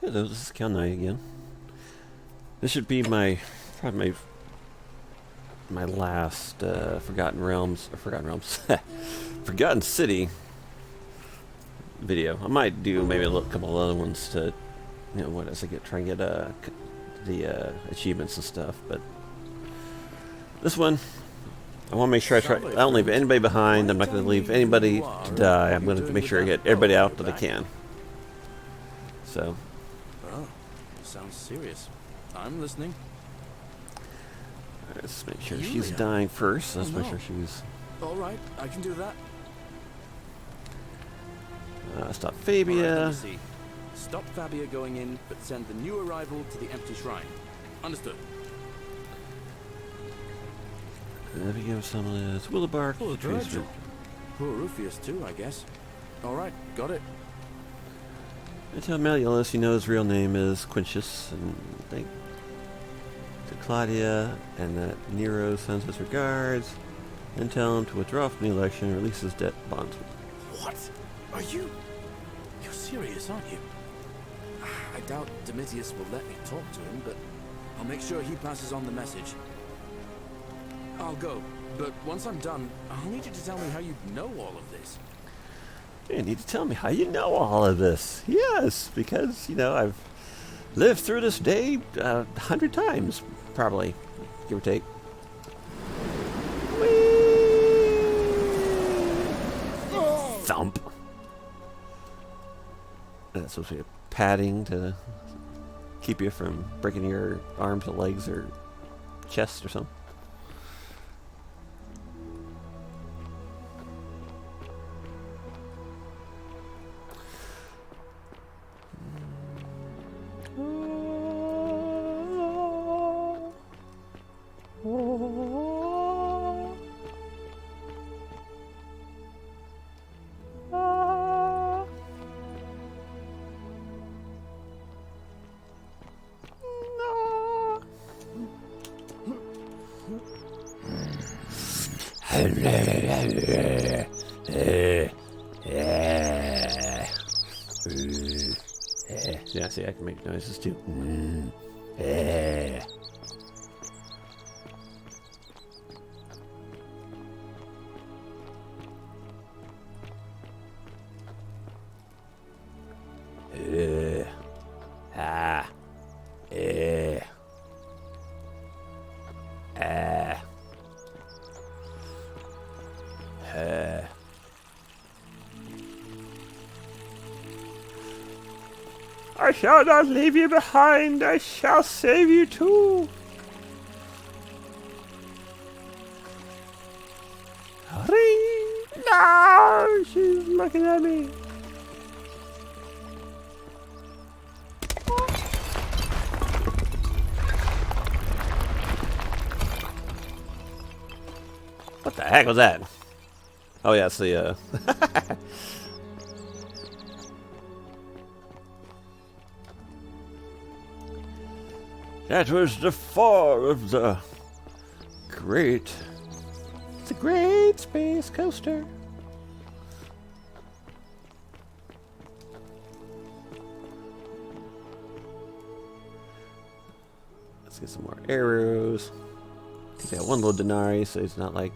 Hello, this is Canon Ending again. This should be probably my last Forgotten City video. I might do maybe a couple of other ones to, as I try and get the achievements and stuff. But this one, I want to make sure I don't leave anybody behind. I'm not going to leave anybody to die. I'm going to make sure I get everybody out that I can. So. Oh, sounds serious. I'm listening. Let's make sure she's dying first. Let's make sure she's... All right, I can do that. Stop Fabia. Right, see. Stop Fabia going in, but send the new arrival to the empty shrine. Understood. Let me give some of this Willabark. Poor Rufius too, I guess. All right, got it. I tell Malleolus, his real name is Quintius, and thank to Claudia, and that Nero sends his regards, and tell him to withdraw from the election and release his debt bondsman. What? Are you? You're serious, aren't you? I doubt Domitius will let me talk to him, but I'll make sure he passes on the message. I'll go, but once I'm done, I'll need you to tell me how you know all of this. You need to tell me how you know all of this. Yes, because, I've lived through this day 100 times, probably, give or take. Whee! Oh. Thump. That's supposed to be a padding to keep you from breaking your arms or legs or chest or something. Yeah, see, I can make noises too. I shall not leave you behind. I shall save you too. Ring! No, she's looking at me. What the heck was that? Oh yeah, it's the that was the fall of the great space coaster. Let's get some more arrows. He's got one little denarii, so it's not like...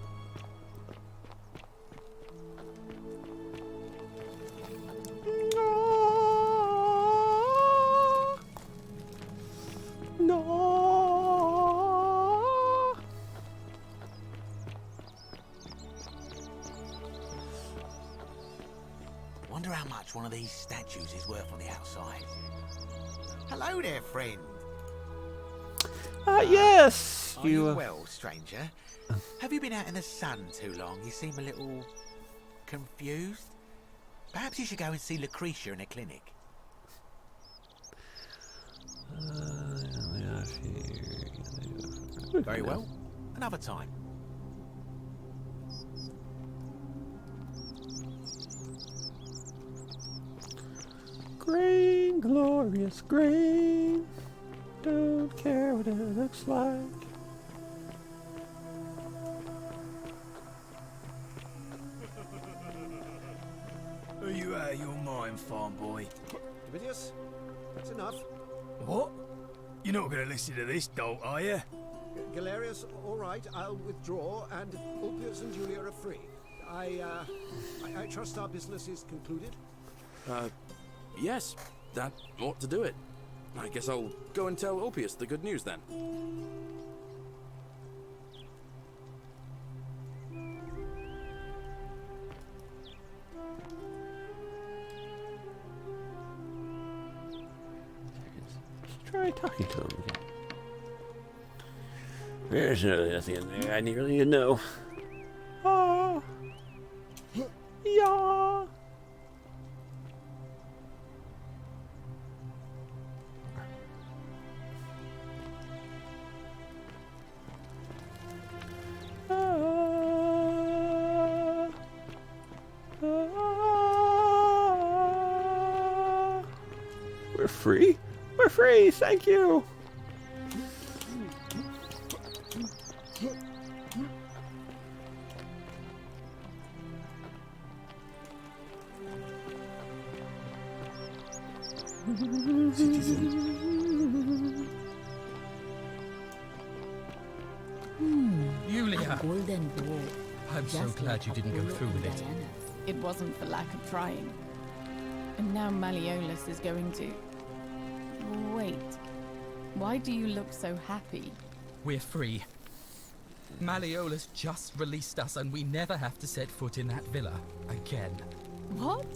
Wonder how much one of these statues is worth on the outside. Hello there, friend. Yes. Are you well, stranger? Have you been out in the sun too long? You seem a little confused. Perhaps you should go and see Lucretia in a clinic. Very well. Another time. Grain, glorious grain. Don't care what it looks like. Are you out of your mind, farm boy? Domitius? That's enough. What? You're not going to listen to this dolt, are you? Gallerius, all right, I'll withdraw, and Ulpius and Julia are free. I trust our business is concluded. Yes, that ought to do it. I guess I'll go and tell Ulpius the good news then. Try talking to him again. There's nothing in there I really need to know. Ah. Yeah. We're free? We're free, thank you! Yulia! Golden bowl. I'm so Just glad like you didn't go Apollo through with and it. Diana. It wasn't for lack of trying. And now Malleolus is going to... Wait. Why do you look so happy? We're free. Malleolus just released us and we never have to set foot in that villa again. What?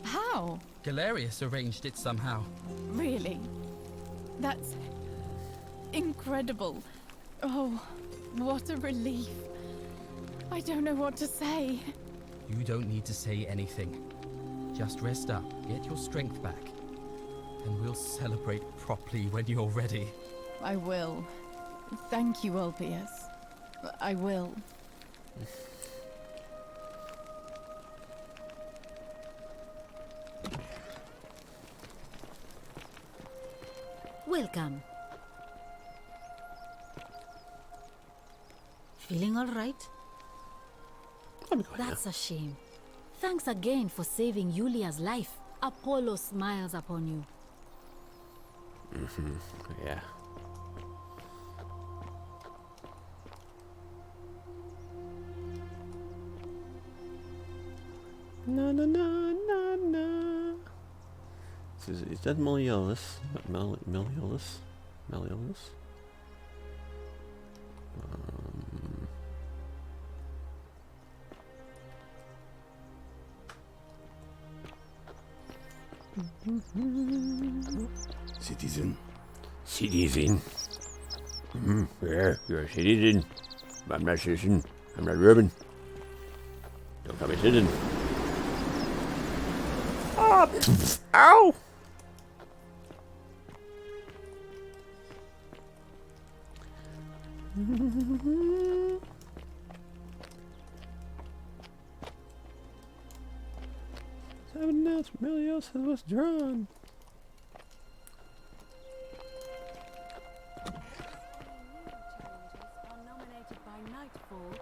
How? Gallerius arranged it somehow. Really? That's... incredible. Oh, what a relief. I don't know what to say. You don't need to say anything. Just rest up, get your strength back. And we'll celebrate properly when you're ready. I will. Thank you, Ulpius. I will. Welcome. Feeling all right? I'm going now. That's a shame. Thanks again for saving Yulia's life. Apollo smiles upon you. Yeah. Na na na na na. So he's dead Malleolus. Malleolus? Malleolus? Citizen. Citizen. Yeah, you're a citizen. I'm not citizen. I'm not Ruben. Don't call me citizen. Ah! Ow! Seven notes, Malleolus has withdrawn. Are nominated by nightfall,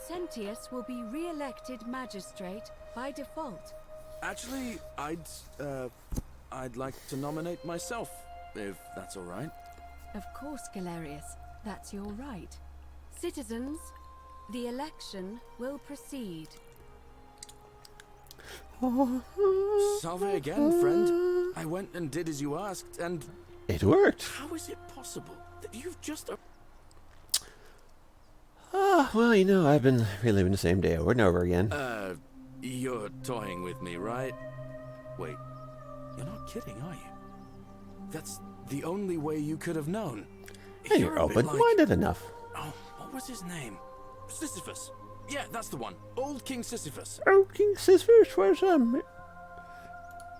Sentius will be re-elected magistrate by default. Actually, I'd like to nominate myself, if that's all right. Of course, Gallerius, that's your right. Citizens, the election will proceed. Salve again, friend. I went and did as you asked, and It worked. how is it possible that you've just... Ah, well, you know, I've been reliving the same day over and over again. You're toying with me, right? Wait, you're not kidding, are you? That's the only way you could have known. And you're a bit open-minded enough. Oh, what was his name? Sisyphus. Yeah, that's the one. Old King Sisyphus. Oh, King Sisyphus was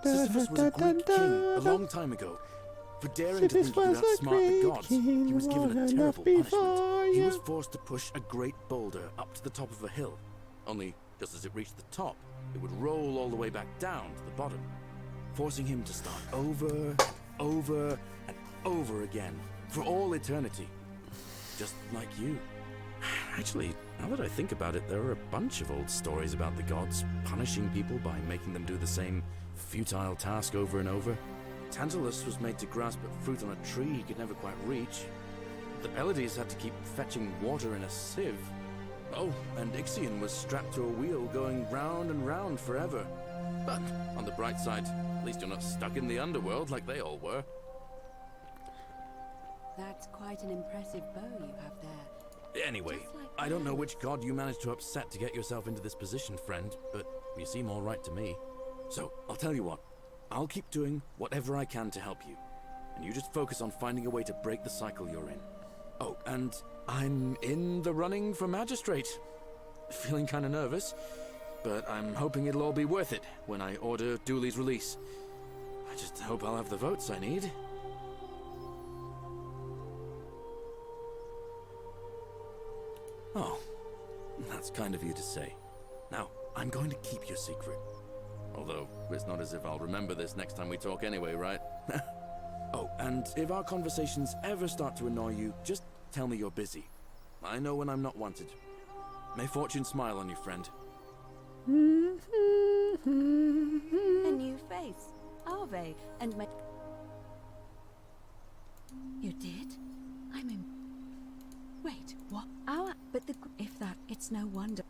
Sisyphus was a Greek king a long time ago. For daring to think he could outsmart the gods, he was given a terrible punishment. He was forced to push a great boulder up to the top of a hill. Only, just as it reached the top, it would roll all the way back down to the bottom, forcing him to start over, over, and over again, for all eternity. Just like you. Actually, now that I think about it, there are a bunch of old stories about the gods punishing people by making them do the same futile task over and over. Tantalus was made to grasp at fruit on a tree he could never quite reach. The Pleiades had to keep fetching water in a sieve. Oh, and Ixion was strapped to a wheel going round and round forever. But, on the bright side, at least you're not stuck in the underworld like they all were. That's quite an impressive bow you have there. Anyway, Just like I don't know mine. which god you managed to upset to get yourself into this position, friend, but you seem all right to me. So, I'll tell you what. I'll keep doing whatever I can to help you. And you just focus on finding a way to break the cycle you're in. Oh, and I'm in the running for magistrate. Feeling kind of nervous, but I'm hoping it'll all be worth it when I order Dooley's release. I just hope I'll have the votes I need. Oh, that's kind of you to say. Now, I'm going to keep your secret. Although, it's not as if I'll remember this next time we talk anyway, right? Oh, and if our conversations ever start to annoy you, just tell me you're busy. I know when I'm not wanted. May fortune smile on you, friend. A new face. Arve, and my... You did? I'm in... Wait, what? Our... But the... If that... It's no wonder...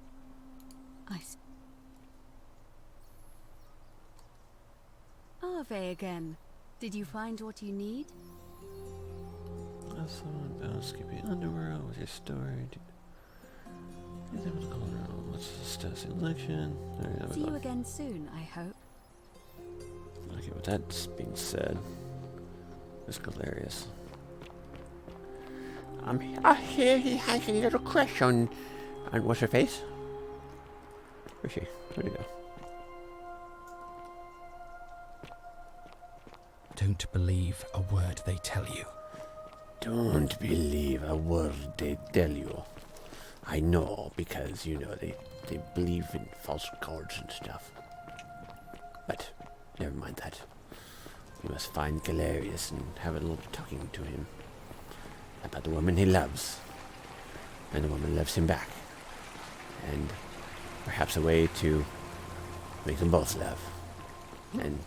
Arve again. Did you find what you need? Someone about skipping underworld with your story. What's the status of election? See you again soon, I hope. Okay, with that being said, there's Gallerius. I hear he has a little crush on what's her face? Where's she? Where'd he go? Don't believe a word they tell you. Don't believe a word they tell you. I know, because, you know, they believe in false gods and stuff. But, never mind that. We must find Gallerius and have a little talking to him about the woman he loves. And the woman loves him back. And perhaps a way to make them both love. And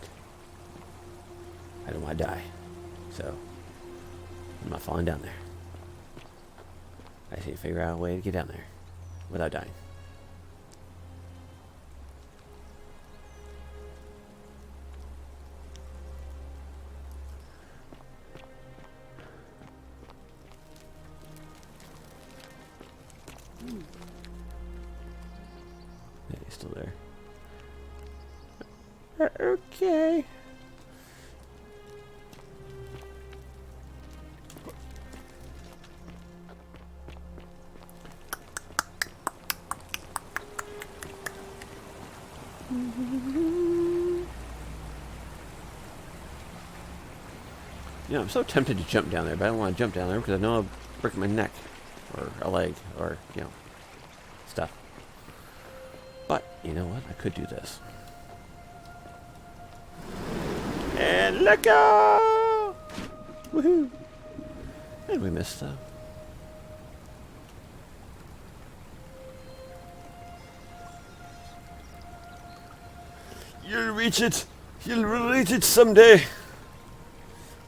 I don't want to die. So, I'm not falling down there. I just need to figure out a way to get down there without dying. Yeah, he's still there. Okay. You know, I'm so tempted to jump down there, but I don't want to jump down there because I know I'll break my neck or a leg or, you know, stuff. But, you know what? I could do this. And let go! Woohoo! And we missed stuff. You'll reach it! You'll reach it someday!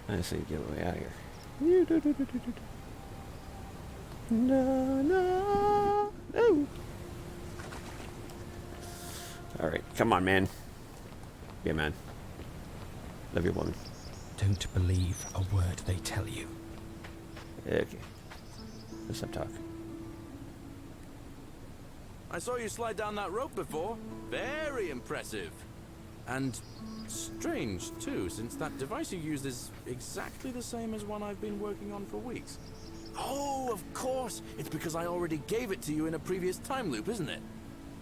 I say get away out of here. No, no, no. Alright, come on, man. Be a man. Love your woman. Don't believe a word they tell you. Okay. Let's stop talking. I saw you slide down that rope before. Very impressive. And strange, too, since that device you used is exactly the same as one I've been working on for weeks. Oh, of course! It's because I already gave it to you in a previous time loop, isn't it?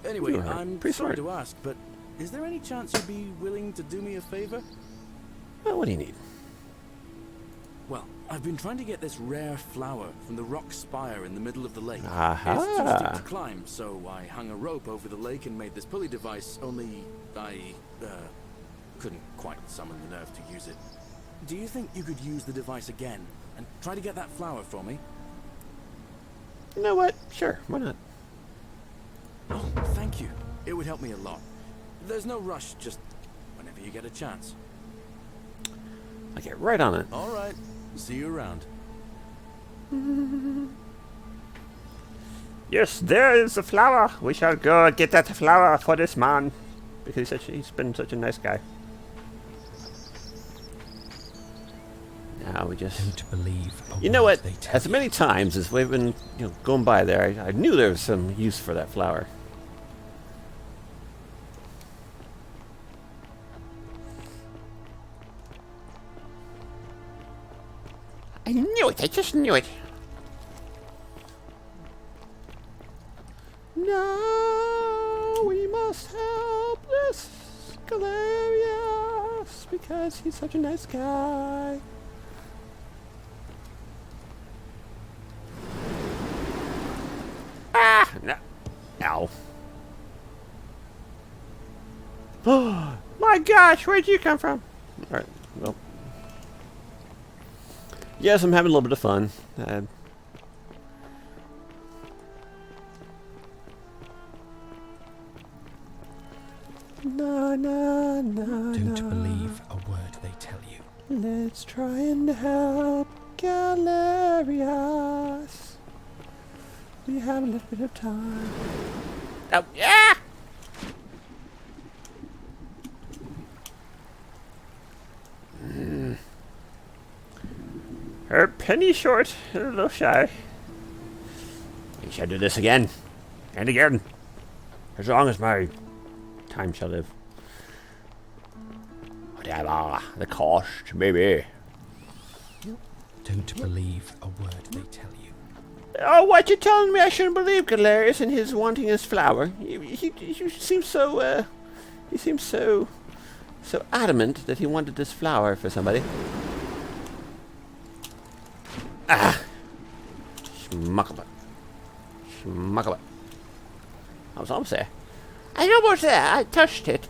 Anyway, I'm sorry to ask, but is there any chance you'd be willing to do me a favor? Well, what do you need? Well, I've been trying to get this rare flower from the rock spire in the middle of the lake. Aha. It's too steep to climb, so I hung a rope over the lake and made this pulley device, only I couldn't quite summon the nerve to use it. Do you think you could use the device again and try to get that flower for me? You know what? Sure, why not? Oh, thank you. It would help me a lot. There's no rush, just whenever you get a chance. get right on it. All right. See you around. Yes, there is a flower. We shall go get that flower for this man. Because he's been such a nice guy. Now we just... Don't believe a You know word what? they tell As many times as we've been going by there, I knew there was some use for that flower. I knew it. I just knew it. No, we must help this Gallerius because he's such a nice guy. Ah! No. Ow. Oh, my gosh, where'd you come from? Alright, well. Yes, I'm having a little bit of fun. No, no, no, Don't believe a word they tell you. Let's try and help Gallerius. We have a little bit of time. Oh, yeah! Her penny short, a little shy. We shall do this again, and again, as long as my time shall live. Whatever the cost may be. Don't believe a word they tell you. Oh, what you telling me? I shouldn't believe Gallerius and his wanting his flower. He seems so. He seems so adamant that he wanted this flower for somebody. Ah, schmucklebutt. Schmucklebutt. I was almost there. I was almost there. I touched it.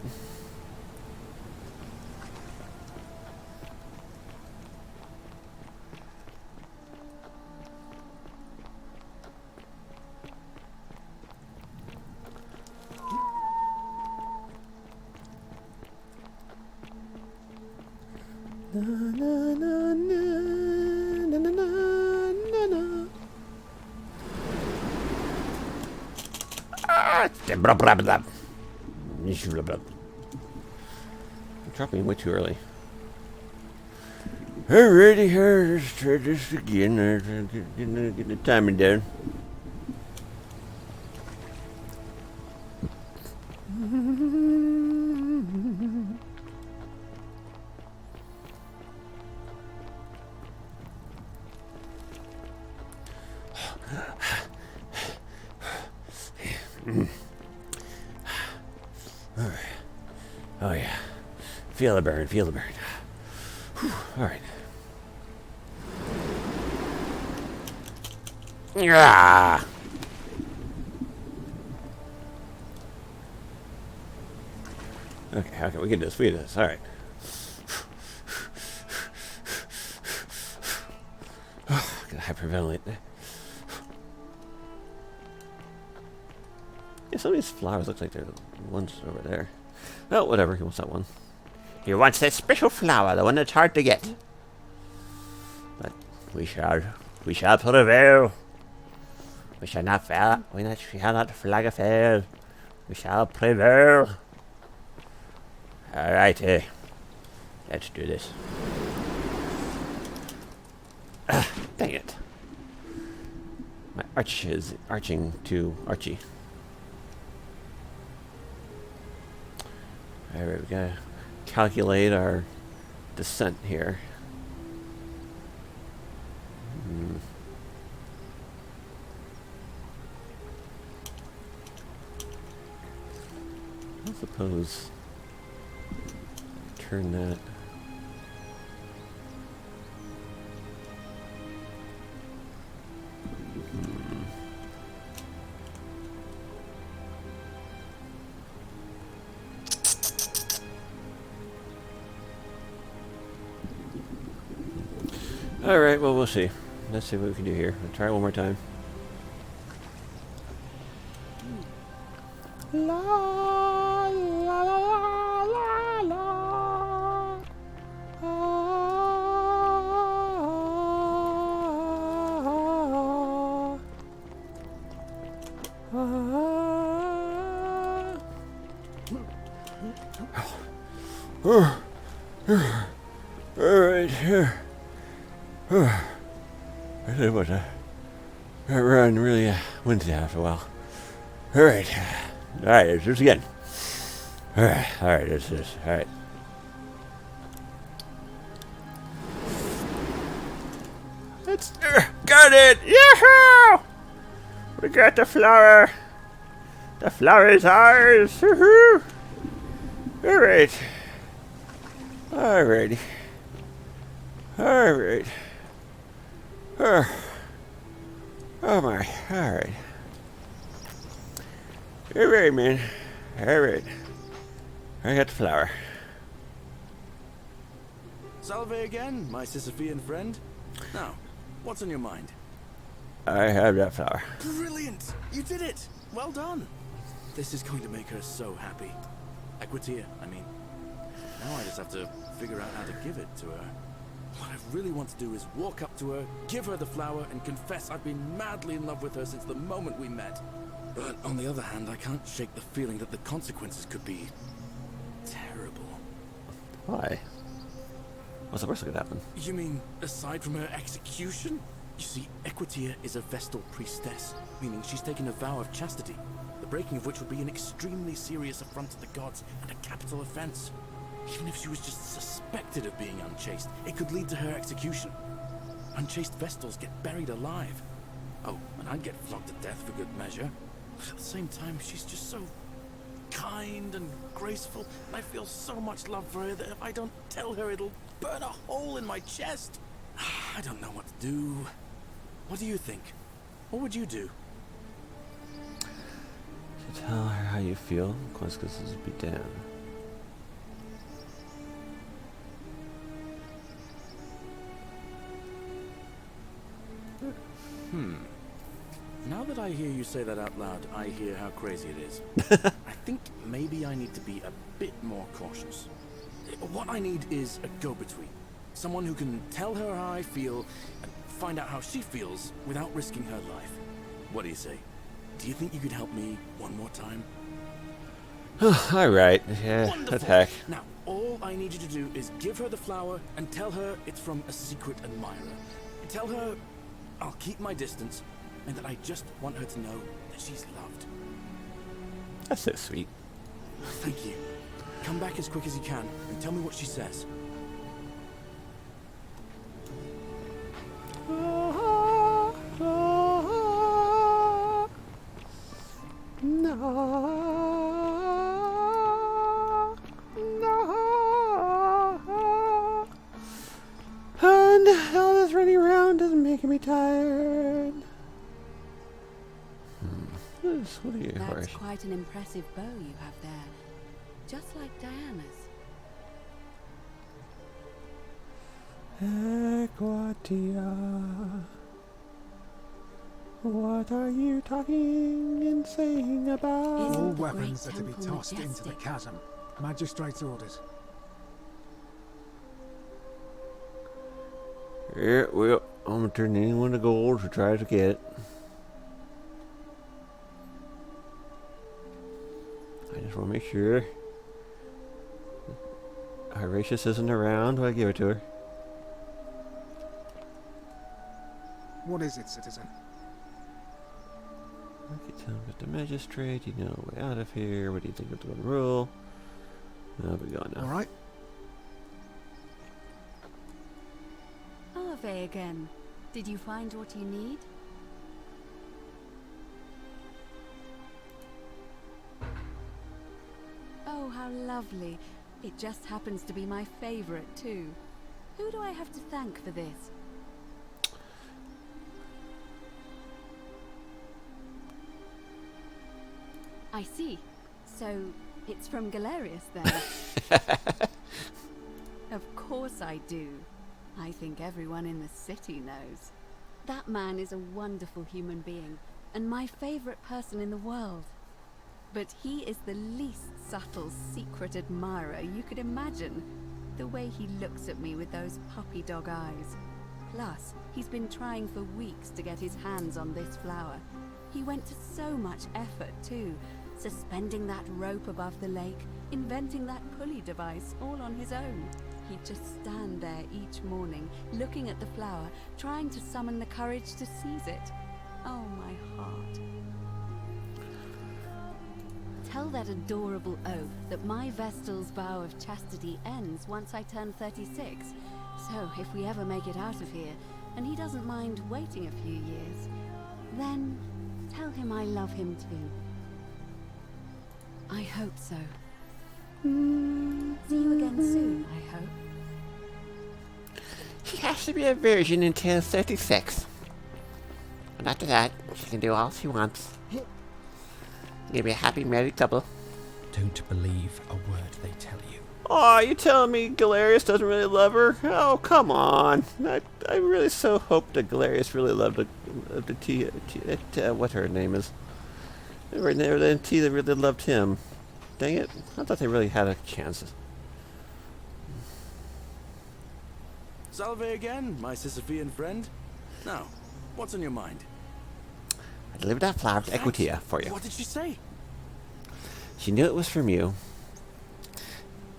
Na, na, na, na, na, na, na, na. Ah, blah, blah, blah. I'm dropping way too early. Alrighty, here, let's try this again. Get the timing down. Oh yeah, feel the burn, feel the burn. Whew. All right. Ah. Okay, we can do this. We can do this. All right. Gotta hyperventilate. Yeah, some of these flowers look like they're the ones over there. Oh, whatever. He wants that one. He wants that special flower, the one that's hard to get. But we shall prevail. We shall not fail. We shall not flag a fail. We shall prevail. Alrighty. Let's do this. Dang it. My arch is arching to Archie. Alright, we gotta calculate our descent here. I suppose turn that. Alright, well, we'll see. Let's see what we can do here. I'll try it one more time. La, la, la, la, la, la. Alright. I tell you what, that run really went down after a while. Alright, let's do this again. Alright, this is, alright. It's, got it! Yahoo! We got the flower! The flower is ours! Woohoo! Alright. Alrighty. Alright. Oh my, alright. Alright, man. Alright. I got the flower. Salve again, my Sisyphean friend. Now, what's on your mind? I have that flower. Brilliant! You did it! Well done! This is going to make her so happy. Equitia, I mean. Now I just have to figure out how to give it to her. What I really want to do is walk up to her, give her the flower, and confess I've been madly in love with her since the moment we met. But on the other hand, I can't shake the feeling that the consequences could be terrible. Why? What's the worst that could happen? You mean, aside from her execution? You see, Equitia is a Vestal priestess, meaning she's taken a vow of chastity, the breaking of which would be an extremely serious affront to the gods and a capital offense. Even if she was just suspected of being unchaste, it could lead to her execution. Unchaste Vestals get buried alive. Oh, and I'd get flogged to death for good measure. But at the same time, she's just so kind and graceful, and I feel so much love for her that if I don't tell her, it'll burn a hole in my chest. I don't know what to do. What do you think? What would you do? To tell her how you feel, consequences would be down. Now that I hear you say that out loud, I hear how crazy it is. I think maybe I need to be a bit more cautious. What I need is a go-between. Someone who can tell her how I feel and find out how she feels without risking her life. What do you say? Do you think you could help me one more time? Alright, yeah, Wonderful. attack. Now, all I need you to do is give her the flower and tell her it's from a secret admirer. Tell her I'll keep my distance and that I just want her to know that she's loved. That's so sweet. Thank you. Come back as quick as you can and tell me what she says. And all this running around is making me tired. What are you? That's quite an impressive bow you have there. Just like Diana's. Equitia, what are you talking and saying about? Isn't All the weapons are great to be temple tossed into the majestic? chasm. Magistrate's orders. Yeah, well, I'm gonna turn anyone to gold who tries to get it. I just want to make sure Horatius isn't around when I give it to her. What is it, citizen? Okay, tell me about the magistrate. You know, way out of here. What do you think of the golden rule? I'll be gone now. All right. Ave again. Did you find what you need? Oh, how lovely. It just happens to be my favorite, too. Who do I have to thank for this? I see. So, it's from Gallerius, then? Of course I do. I think everyone in the city knows. That man is a wonderful human being, and my favorite person in the world. But he is the least subtle secret admirer you could imagine. The way he looks at me with those puppy dog eyes. Plus, he's been trying for weeks to get his hands on this flower. He went to so much effort, too, suspending that rope above the lake, inventing that pulley device all on his own. He'd just stand there each morning, looking at the flower, trying to summon the courage to seize it. Oh, my heart. Tell that adorable oaf that my Vestal's vow of chastity ends once I turn 36. So if we ever make it out of here, and he doesn't mind waiting a few years, then tell him I love him too. I hope so. See you again soon, I hope. She has to be a virgin until 36. And after that, she can do all she wants. You'll be a happy married couple. Don't believe a word they tell you. Aw, you telling me Gallerius doesn't really love her? Oh, come on. I really so hoped that Gallerius really loved what her name is. The T that really loved him. Dang it. I thought they really had a chance. Salve again, my Sisyphean friend. Now, what's on your mind? I delivered that flower to Equitia for you. What did she say? She knew it was from you.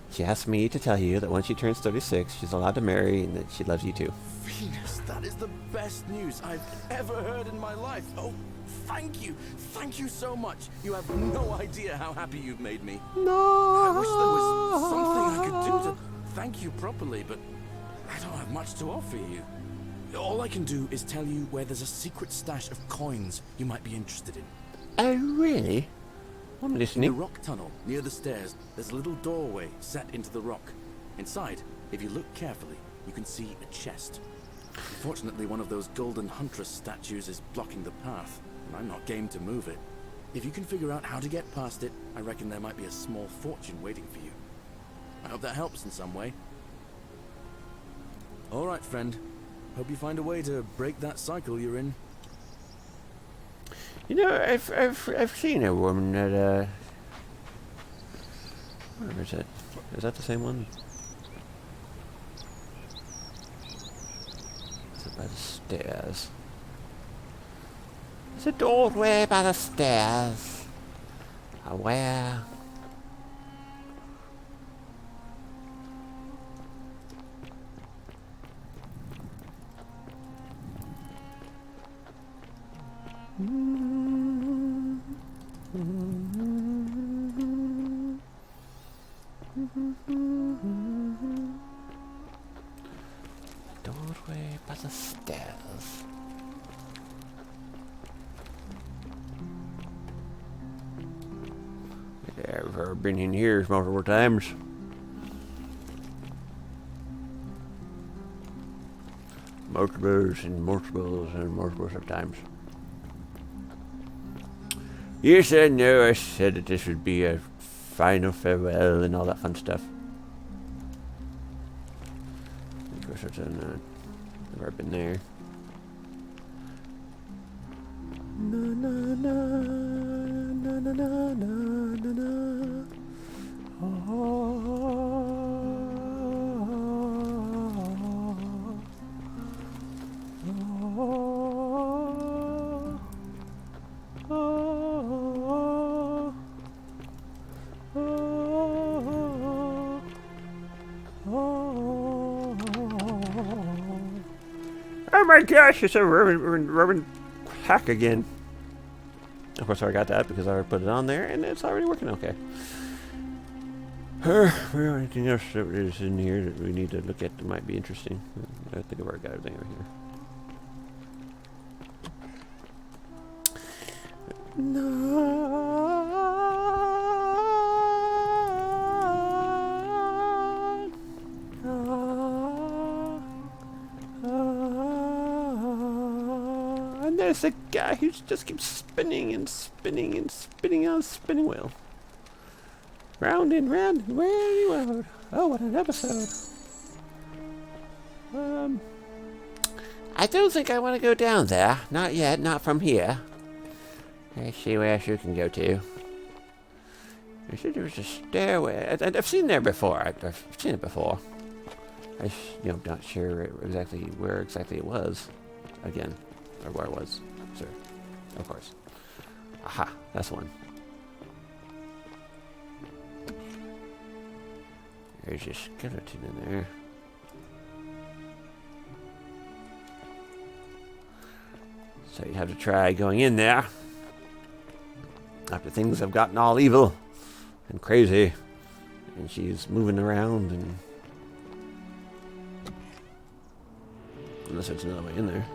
She asked me to tell you that when she turns 36, she's allowed to marry and that she loves you too. Venus, that is the best news I've ever heard in my life. Oh, thank you. Thank you so much. You have no idea how happy you've made me. No. I wish there was something I could do to thank you properly, but I don't have much to offer you. All I can do is tell you where there's a secret stash of coins you might be interested in. Oh, really? I'm In listening. the rock tunnel, near the stairs, there's a little doorway set into the rock. Inside, if you look carefully, you can see a chest. Unfortunately, one of those golden huntress statues is blocking the path, and I'm not game to move it. If you can figure out how to get past it, I reckon there might be a small fortune waiting for you. I hope that helps in some way. All right, friend. Hope you find a way to break that cycle you're in. You know, I've seen a woman that, Where is it? Is that the same one? Is it by the stairs? There's a doorway by the stairs. Where? Doorway by the stairs. I've been in here multiple times. Multiples of times. Yes, I know I said that this would be a final farewell and all that fun stuff. Of course, I've never been there. Na na na na na na na na. Oh my gosh, it's a Roman hack again. Of course I got that because I already put it on there and it's already working okay. Well, anything else that is in here that we need to look at that might be interesting? I think I've already got everything over here. And there's a guy who just keeps spinning and spinning and spinning on a spinning wheel. Round and round and round. Oh, what an episode. I don't think I want to go down there. Not yet, not from here. Let's see where else you can go to. I said there was a stairway. I've seen there before. I've seen it before. I'm not sure exactly where exactly it was. Again, or where it was. Sir, of course. Aha, that's one. There's a skeleton in there. So you have to try going in there after things have gotten all evil and crazy, and she's moving around, and unless there's another way in there.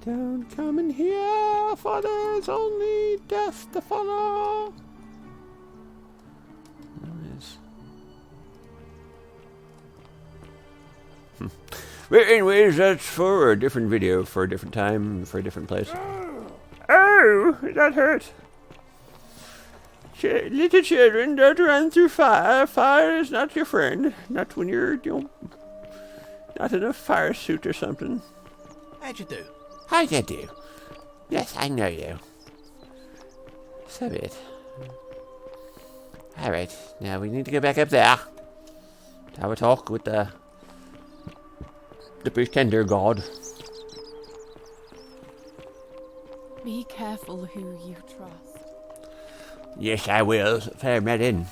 Don't come in here, for there's only death to follow. Nice. Well, anyways, that's for a different video, for a different time, for a different place. Oh, that hurt. Little children don't run through fire. Fire is not your friend. Not when you're, not in a fire suit or something. How'd you do? How'd you do? Yes, I know you. So be it. Alright, now we need to go back up there. Have a talk with the pretender god. Be careful who you trust. Yes, I will. Fair Medin.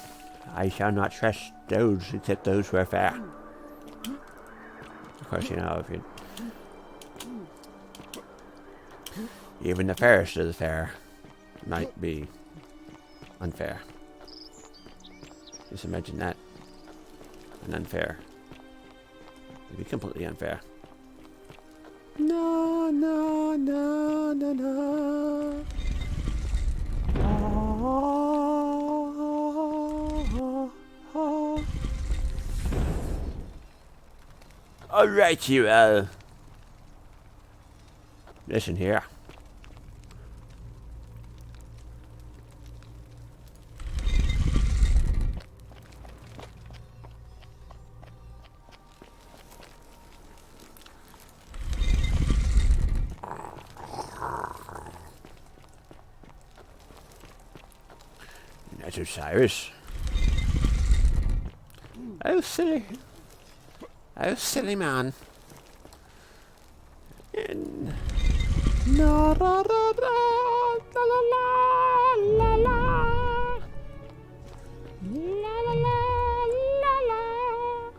I shall not trust those except those who are fair. Of course, you know, if you... Even the fairest of the fair might be unfair. Just imagine that. And unfair. It'd be completely unfair. No, no, no, no, no. Alright, you, listen here. That's Osiris. Oh, silly. Oh, silly man. And... La la la la la la la la la la la.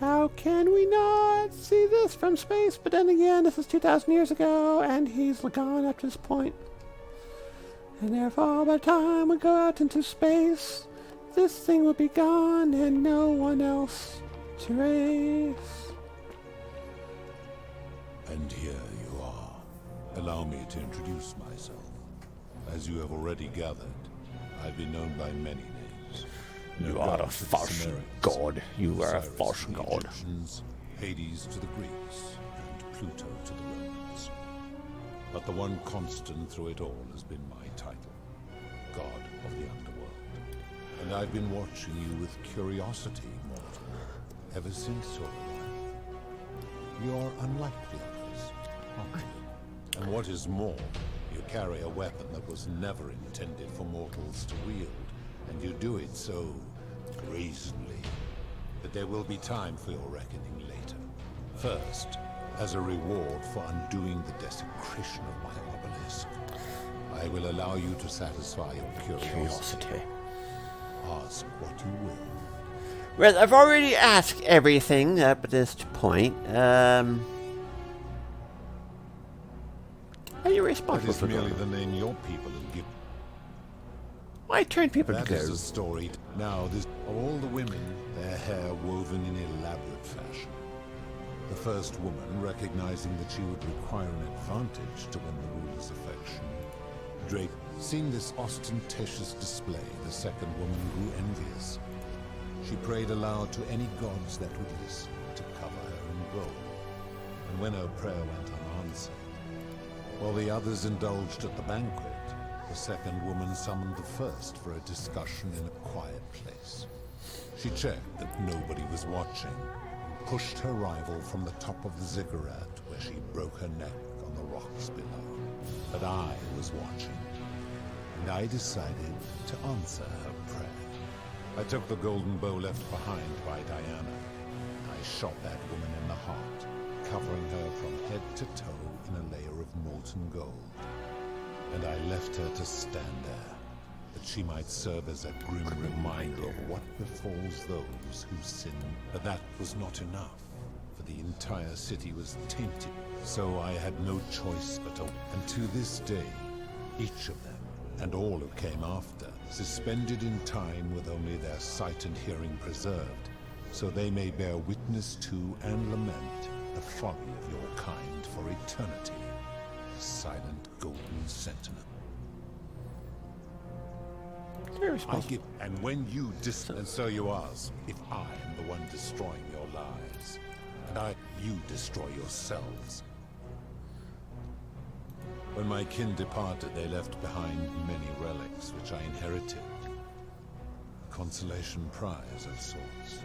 How can we not see this from space? But then again, this is 2,000 years ago, and he's gone up to this point. And therefore, by the time we go out into space, this thing will be gone and no one else to race. And here you are. Allow me to introduce myself. As you have already gathered, I've been known by many names. You are a false god. You are a false god. Egyptians, Hades to the Greeks, and Pluto to the Romans. But the one constant through it all has been my title, God of the Underworld. And I've been watching you with curiosity, mortal, ever since your arrival. You're unlike the others, aren't you? And what is more, you carry a weapon that was never intended for mortals to wield, and you do it so brazenly that there will be time for your reckoning later. First, as a reward for undoing the desecration of my obelisk, I will allow you to satisfy your curiosity. Ask what you will. Well, I've already asked everything up at this point. Are you responsible for that? That is merely the name your people have given. Why turn people to That go? is a story. Now, this of all the women, their hair woven in elaborate fashion. The first woman, recognizing that she would require an advantage to win the ruler's affection, draped. Seeing this ostentatious display, the second woman grew envious. She prayed aloud to any gods that would listen to cover her in gold. And when her prayer went unanswered, while the others indulged at the banquet, the second woman summoned the first for a discussion in a quiet place. She checked that nobody was watching, and pushed her rival from the top of the ziggurat, where she broke her neck on the rocks below. But I was watching, and I decided to answer her prayer. I took the golden bow left behind by Diana. I shot that woman in the heart, covering her from head to toe in a layer of molten gold. And I left her to stand there, that she might serve as a grim reminder of what befalls those who sin. But that was not enough, for the entire city was tainted. So I had no choice but to... And to this day, each of them, and all who came after, suspended in time with only their sight and hearing preserved, so they may bear witness to and lament the folly of your kind for eternity. The silent golden sentinel. I give, and when you and so you ask if I am the one destroying your lives, and you destroy yourselves. When my kin departed, they left behind many relics which I inherited. A consolation prize of sorts.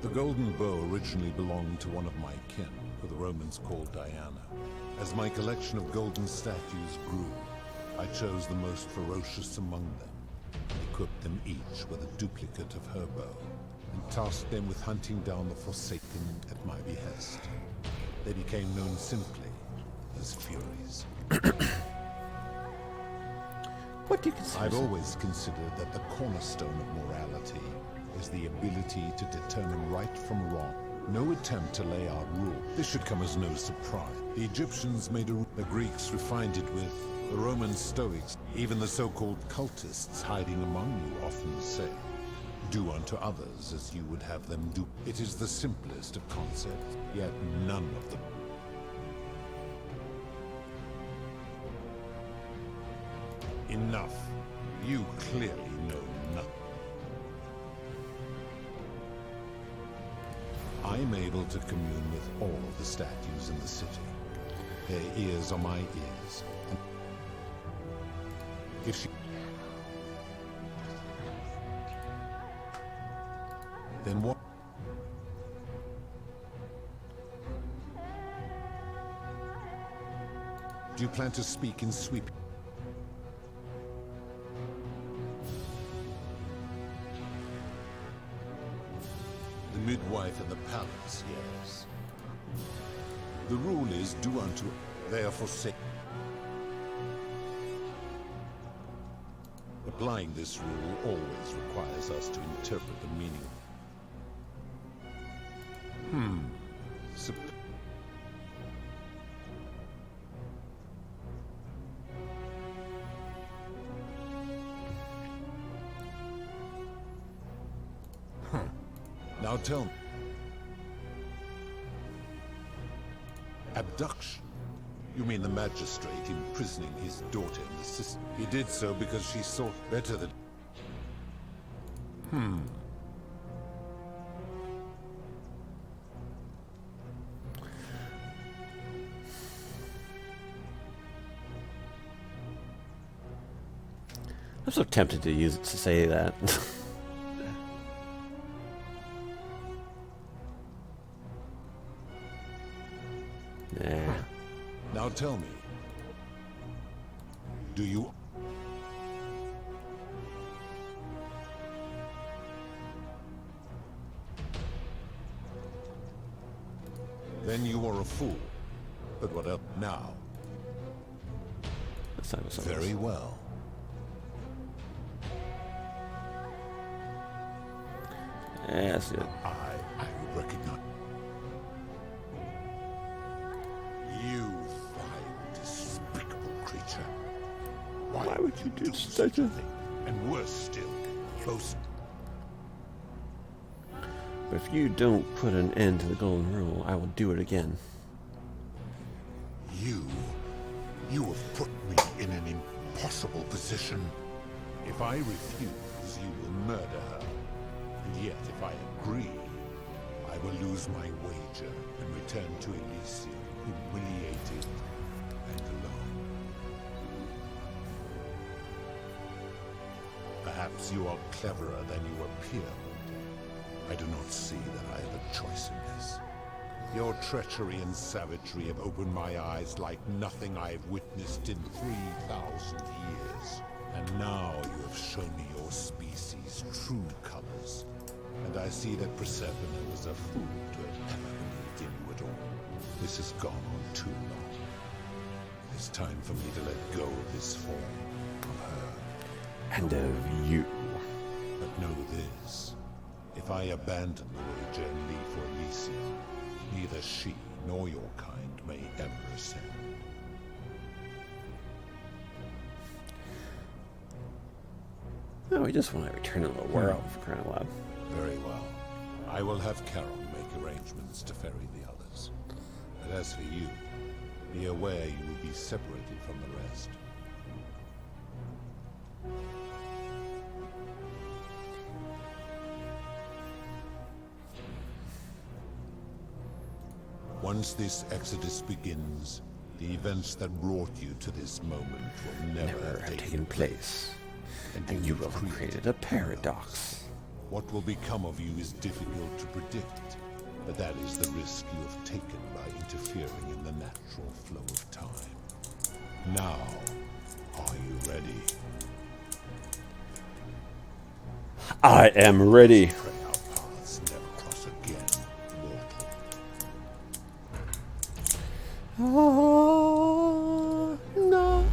The golden bow originally belonged to one of my kin, who the Romans called Diana. As my collection of golden statues grew, I chose the most ferocious among them, equipped them each with a duplicate of her bow, and tasked them with hunting down the Forsaken at my behest. They became known simply as Furies. What do you consider? I've always considered that the cornerstone of morality is the ability to determine right from wrong. No attempt to lay out rule. This should come as no surprise. The Egyptians made a rule. The Greeks refined it with the Roman Stoics. Even the so-called cultists hiding among you often say, do unto others as you would have them do. It is the simplest of concepts, yet none of them. Enough. You clearly know nothing. I am able to commune with all of the statues in the city. Their ears are my ears. And if she... Then what? Do you plan to speak in sweep? Midwife in the palace, yes. The rule is do unto they are forsaken. Applying this rule always requires us to interpret the meaning. Now tell me. Abduction? You mean the magistrate imprisoning his daughter in the system? He did so because she sought better than... I'm so tempted to use it to say that. Nah. Now tell me, do you... Then you are a fool. But what else now? Very well. Yeah, that's it. I recognize... You vile, despicable creature. Why would you do such a thing? And worse still, boast. But if you don't put an end to the golden rule, I will do it again. You have put me in an impossible position. If I refuse, you will murder her. And yet, if I agree, I will lose my wager and return to Elysium, humiliated and alone. Perhaps you are cleverer than you appear. I do not see that I have a choice in this. Your treachery and savagery have opened my eyes like nothing I have witnessed in 3,000 years. And now you have shown me your species' true colors. And I see that Persephone was a fool to have ever believed in you at all. This has gone on too long. It's time for me to let go of this form of her. And of you. But know this. If I abandon the wager and leave for Elysium, neither she nor your kind may ever ascend. Oh, we just want to return to the world for crying out loud. Very well. I will have Carol make arrangements to ferry the others. But as for you, be aware you will be separated from the rest. Once this exodus begins, the events that brought you to this moment will never have taken place. And you will have created a paradox. What will become of you is difficult to predict, but that is the risk you have taken by interfering in the natural flow of time. Now, are you ready? I am ready. Pray our paths never cross again, mortal. Oh, no.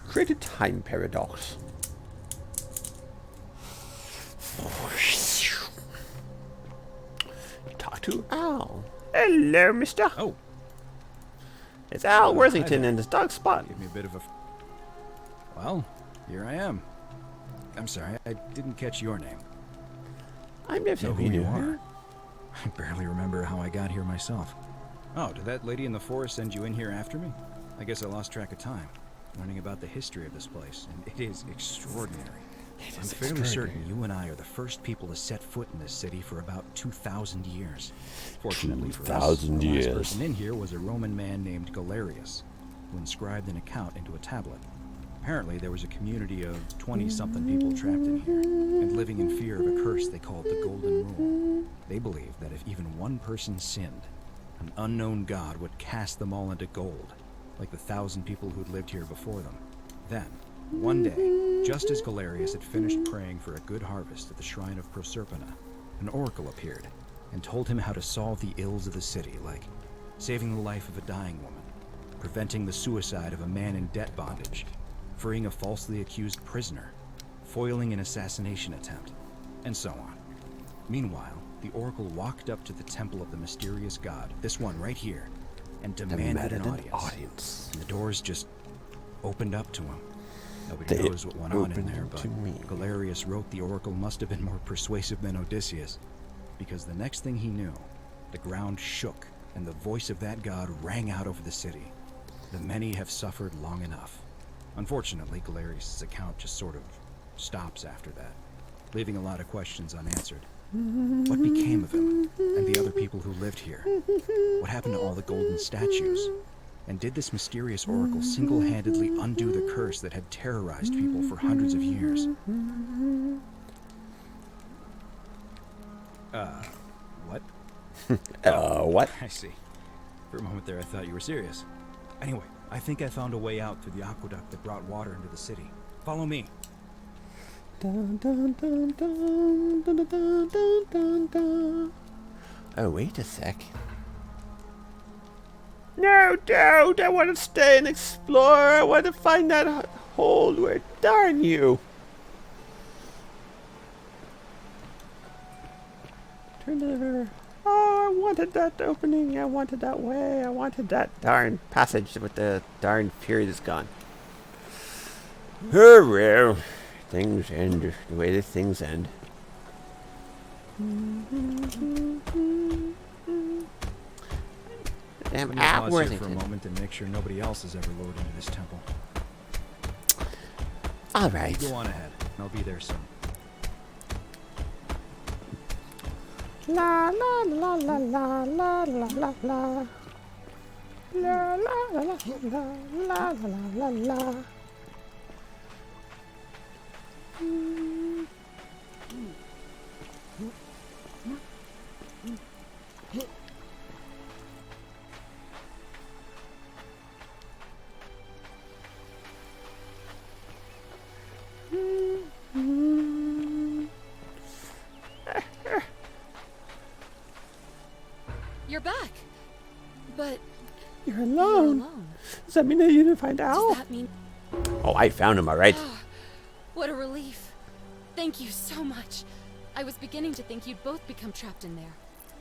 Create a time paradox. Talk to Al. Hello, mister. Oh. It's Al Worthington and his dog Spot. Give me a bit of a... Well, here I am. I'm sorry, I didn't catch your name. I'm never know who you are. I barely remember how I got here myself. Oh, did that lady in the forest send you in here after me? I guess I lost track of time, learning about the history of this place, and it is extraordinary. I'm fairly certain you and I are the first people to set foot in this city for about 2,000 years. Fortunately for us, the last person in here was a Roman man named Gallerius, who inscribed an account into a tablet. Apparently, there was a community of 20-something people trapped in here, and living in fear of a curse they called the Golden Rule. They believed that if even one person sinned, an unknown god would cast them all into gold, like the 1,000 people who'd lived here before them. Then, one day, just as Gallerius had finished praying for a good harvest at the shrine of Proserpina, an oracle appeared and told him how to solve the ills of the city, like saving the life of a dying woman, preventing the suicide of a man in debt bondage, freeing a falsely accused prisoner, foiling an assassination attempt, and so on. Meanwhile, the oracle walked up to the temple of the mysterious god, this one right here, and demanded an audience. And the doors just opened up to him. Nobody knows what went on in there, but Gallerius wrote the oracle must have been more persuasive than Odysseus, because the next thing he knew, the ground shook, and the voice of that god rang out over the city. The many have suffered long enough. Unfortunately, Galerius' account just sort of stops after that, leaving a lot of questions unanswered. What became of him and the other people who lived here? What happened to all the golden statues? And did this mysterious oracle single-handedly undo the curse that had terrorized people for hundreds of years? What? What? I see. For a moment there, I thought you were serious. Anyway, I think I found a way out through the aqueduct that brought water into the city. Follow me. Dun, dun, dun, dun, dun, dun, dun, dun, dun. Oh, wait a sec. No, don't! I want to stay and explore. I want to find that hole where, darn you. Turn to the river. Oh, I wanted that opening. I wanted that way. I wanted that darn passage with the darn period is gone. Oh, well. Things end the way that things end. Damn, pause here for a moment and make sure nobody else has ever loaded into this temple. All right. Go on ahead. I'll be there soon. La la la la la la la la la. La la la la la la la la la. back. But You're you're alone. alone. Does that mean that you didn't find Al? Does that mean... Oh, I found him, all right. What a relief. Thank you so much. I was beginning to think you'd both become trapped in there.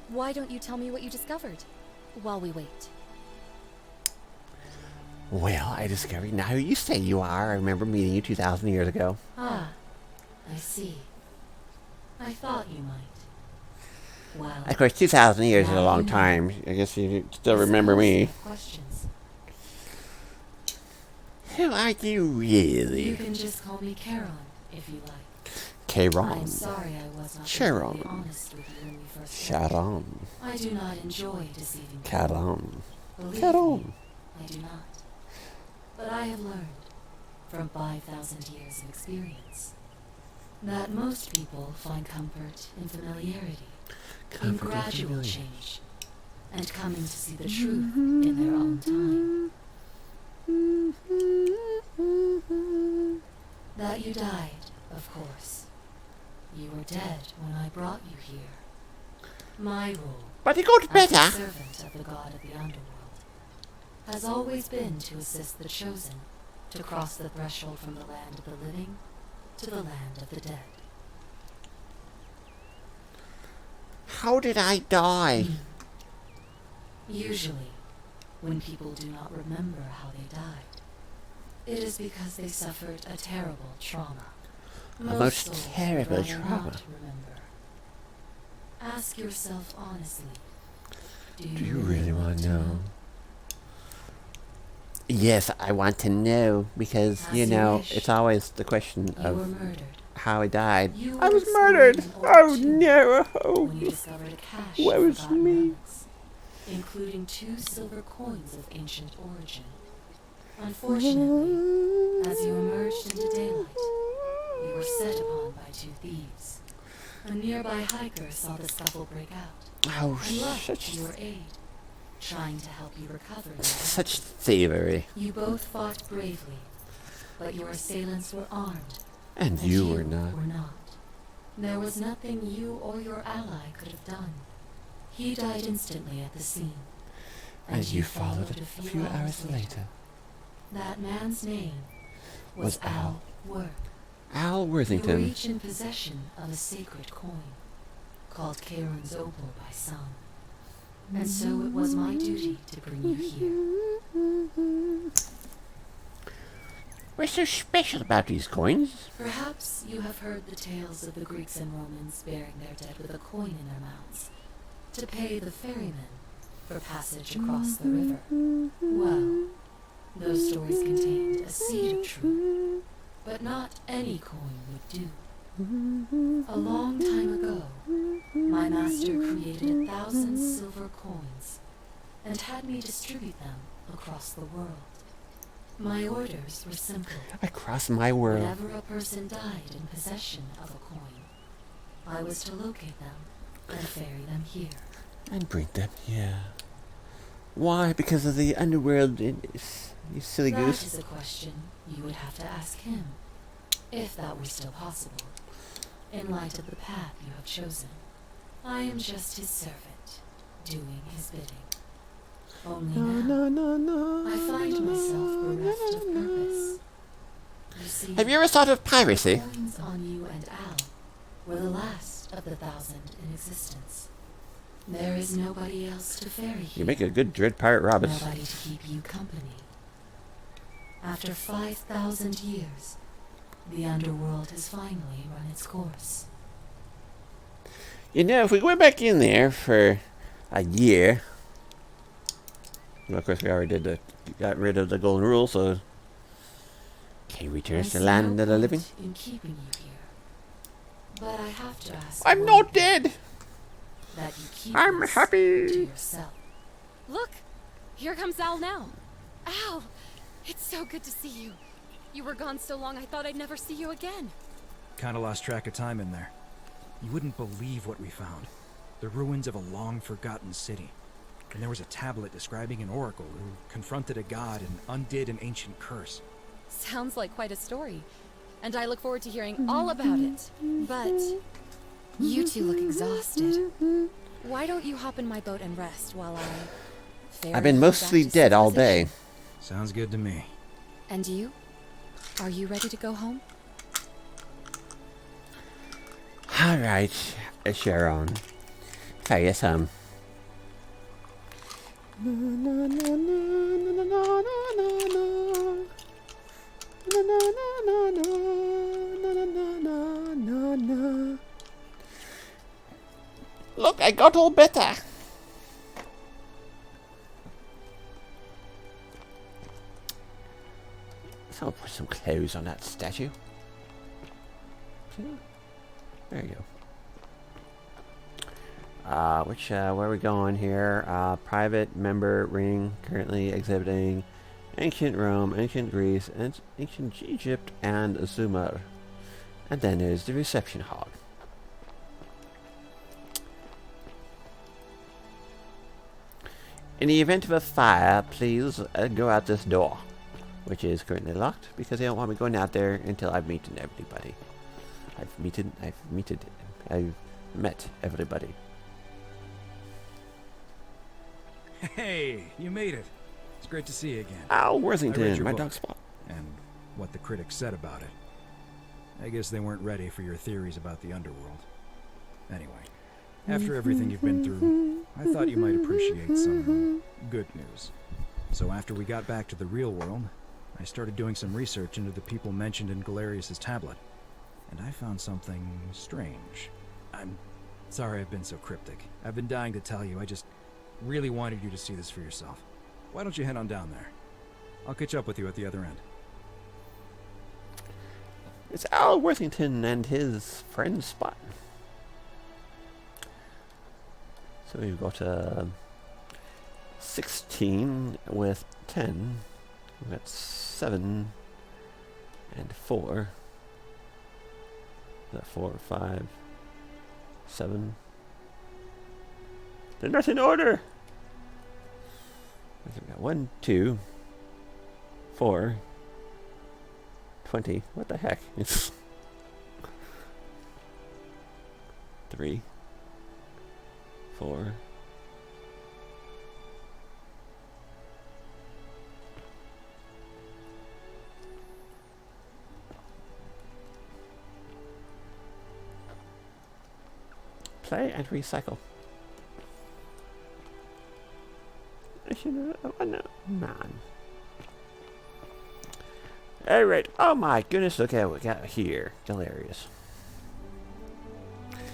Why don't you tell me what you discovered while we wait? Well, I discovered now who you say you are. I remember meeting you 2,000 years ago. Ah, I see. I thought you might. Well, Of course, 2,000 years is a long time. I guess you still remember me. questions. Who are you really? You can just call me Charon, if you like. Charon. I'm sorry I was not Charon. completely honest with you when we first met. Charon. I do not enjoy deceiving people. Charon. Believe Charon. me, I do not. But I have learned, from 5,000 years of experience, that most people find comfort in familiarity, in gradual change, and coming to see the truth in their own time. That you died, of course. You were dead when I brought you here. My role, But it got as better. the servant of the god of the underworld, has always been to assist the chosen to cross the threshold from the land of the living to the land of the dead. How did I die? Usually, when people do not remember how they died, it is because they suffered a terrible trauma. A most souls would terrible rather trauma. not remember. Ask yourself honestly, Do you really want to know? Yes, I want to know because, As you you know, wish. it's always the question You were of murdered. how I died. You I were was exploring murdered! an old Oh tomb no! Oh, when you discovered a cache what of was forgotten me? relics, including 2 silver coins of ancient origin. Unfortunately, as you emerged into daylight, you were set upon by 2 thieves. A nearby hiker saw the scuffle break out Oh, and rushed such- to your aid, trying to help you recover your Such thievery. You both fought bravely, but your assailants were armed. And you were not. There was nothing you or your ally could have done. He died instantly at the scene. And you followed a few hours later. That man's name Was Al. Worth. Al You were Worthington. each in possession of a sacred coin, called Charon's Opal by some. And so it was my duty to bring you here. What's so special about these coins? Perhaps you have heard the tales of the Greeks and Romans burying their dead with a coin in their mouths to pay the ferrymen for passage across the river. Well, those stories contained a seed of truth, but not any coin would do. A long time ago, my master created 1,000 silver coins and had me distribute them across the world. My orders were simple. Across my world. Whenever a person died in possession of a coin, I was to locate them and ferry them here. And bring them here. Why? Because of the underworld, you silly That goose. is a question you would have to ask him, if that were still possible. In light of the path you have chosen, I am just his servant, doing his bidding. Only now, I find myself bereft of purpose. You see, Have you ever thought of piracy? the coins on you and Al were the last of the 1,000 in existence. There is nobody else to ferry here. You make a good Dread Pirate Roberts. Nobody to keep you company. After 5,000 years, the underworld has finally run its course. You know, if we went back in there for a year, well, of course we already got rid of the golden rule, so can we return to the land of the living? In keeping you here, but I have to ask. I'm one not thing, dead. That you keep I'm this happy. to yourself. Look! Here comes Al now. Al! It's so good to see you. You were gone so long I thought I'd never see you again. Kinda lost track of time in there. You wouldn't believe what we found. The ruins of a long-forgotten city. And there was a tablet describing an oracle who confronted a god and undid an ancient curse. Sounds like quite a story. And I look forward to hearing all about it. But you two look exhausted. Why don't you hop in my boat and rest while I... I've been mostly dead all day. Sounds good to me. And you? Are you ready to go home? Alright, Sharon. Try us some. Look, I got all better. So I'll put some clothes on that statue. There you go. Where are we going here? Private member ring currently exhibiting ancient Rome, ancient Greece, and ancient Egypt, and Sumer. And then there's the reception hall. In the event of a fire, please go out this door, which is currently locked because they don't want me going out there until I've met everybody. I've met everybody. Hey, you made it. It's great to see you again. Al I read Worthington, your my book, dog Spot. and what the critics said about it. I guess they weren't ready for your theories about the underworld. Anyway, after everything you've been through, I thought you might appreciate some good news. So after we got back to the real world, I started doing some research into the people mentioned in Gallerius' tablet, and I found something strange. I'm sorry I've been so cryptic. I've been dying to tell you. I just really wanted you to see this for yourself. Why don't you head on down there? I'll catch up with you at the other end. It's Al Worthington and his friend Spot. So we've got 16 with 10. We've got 7 and 4. Is that 4 or 5? 7. They're not in order. We've got 1, 2, 4, 20. What the heck? It's 3, 4. Play and recycle. Oh no, man. Alright, oh my goodness, look at what we got here. Gallerius.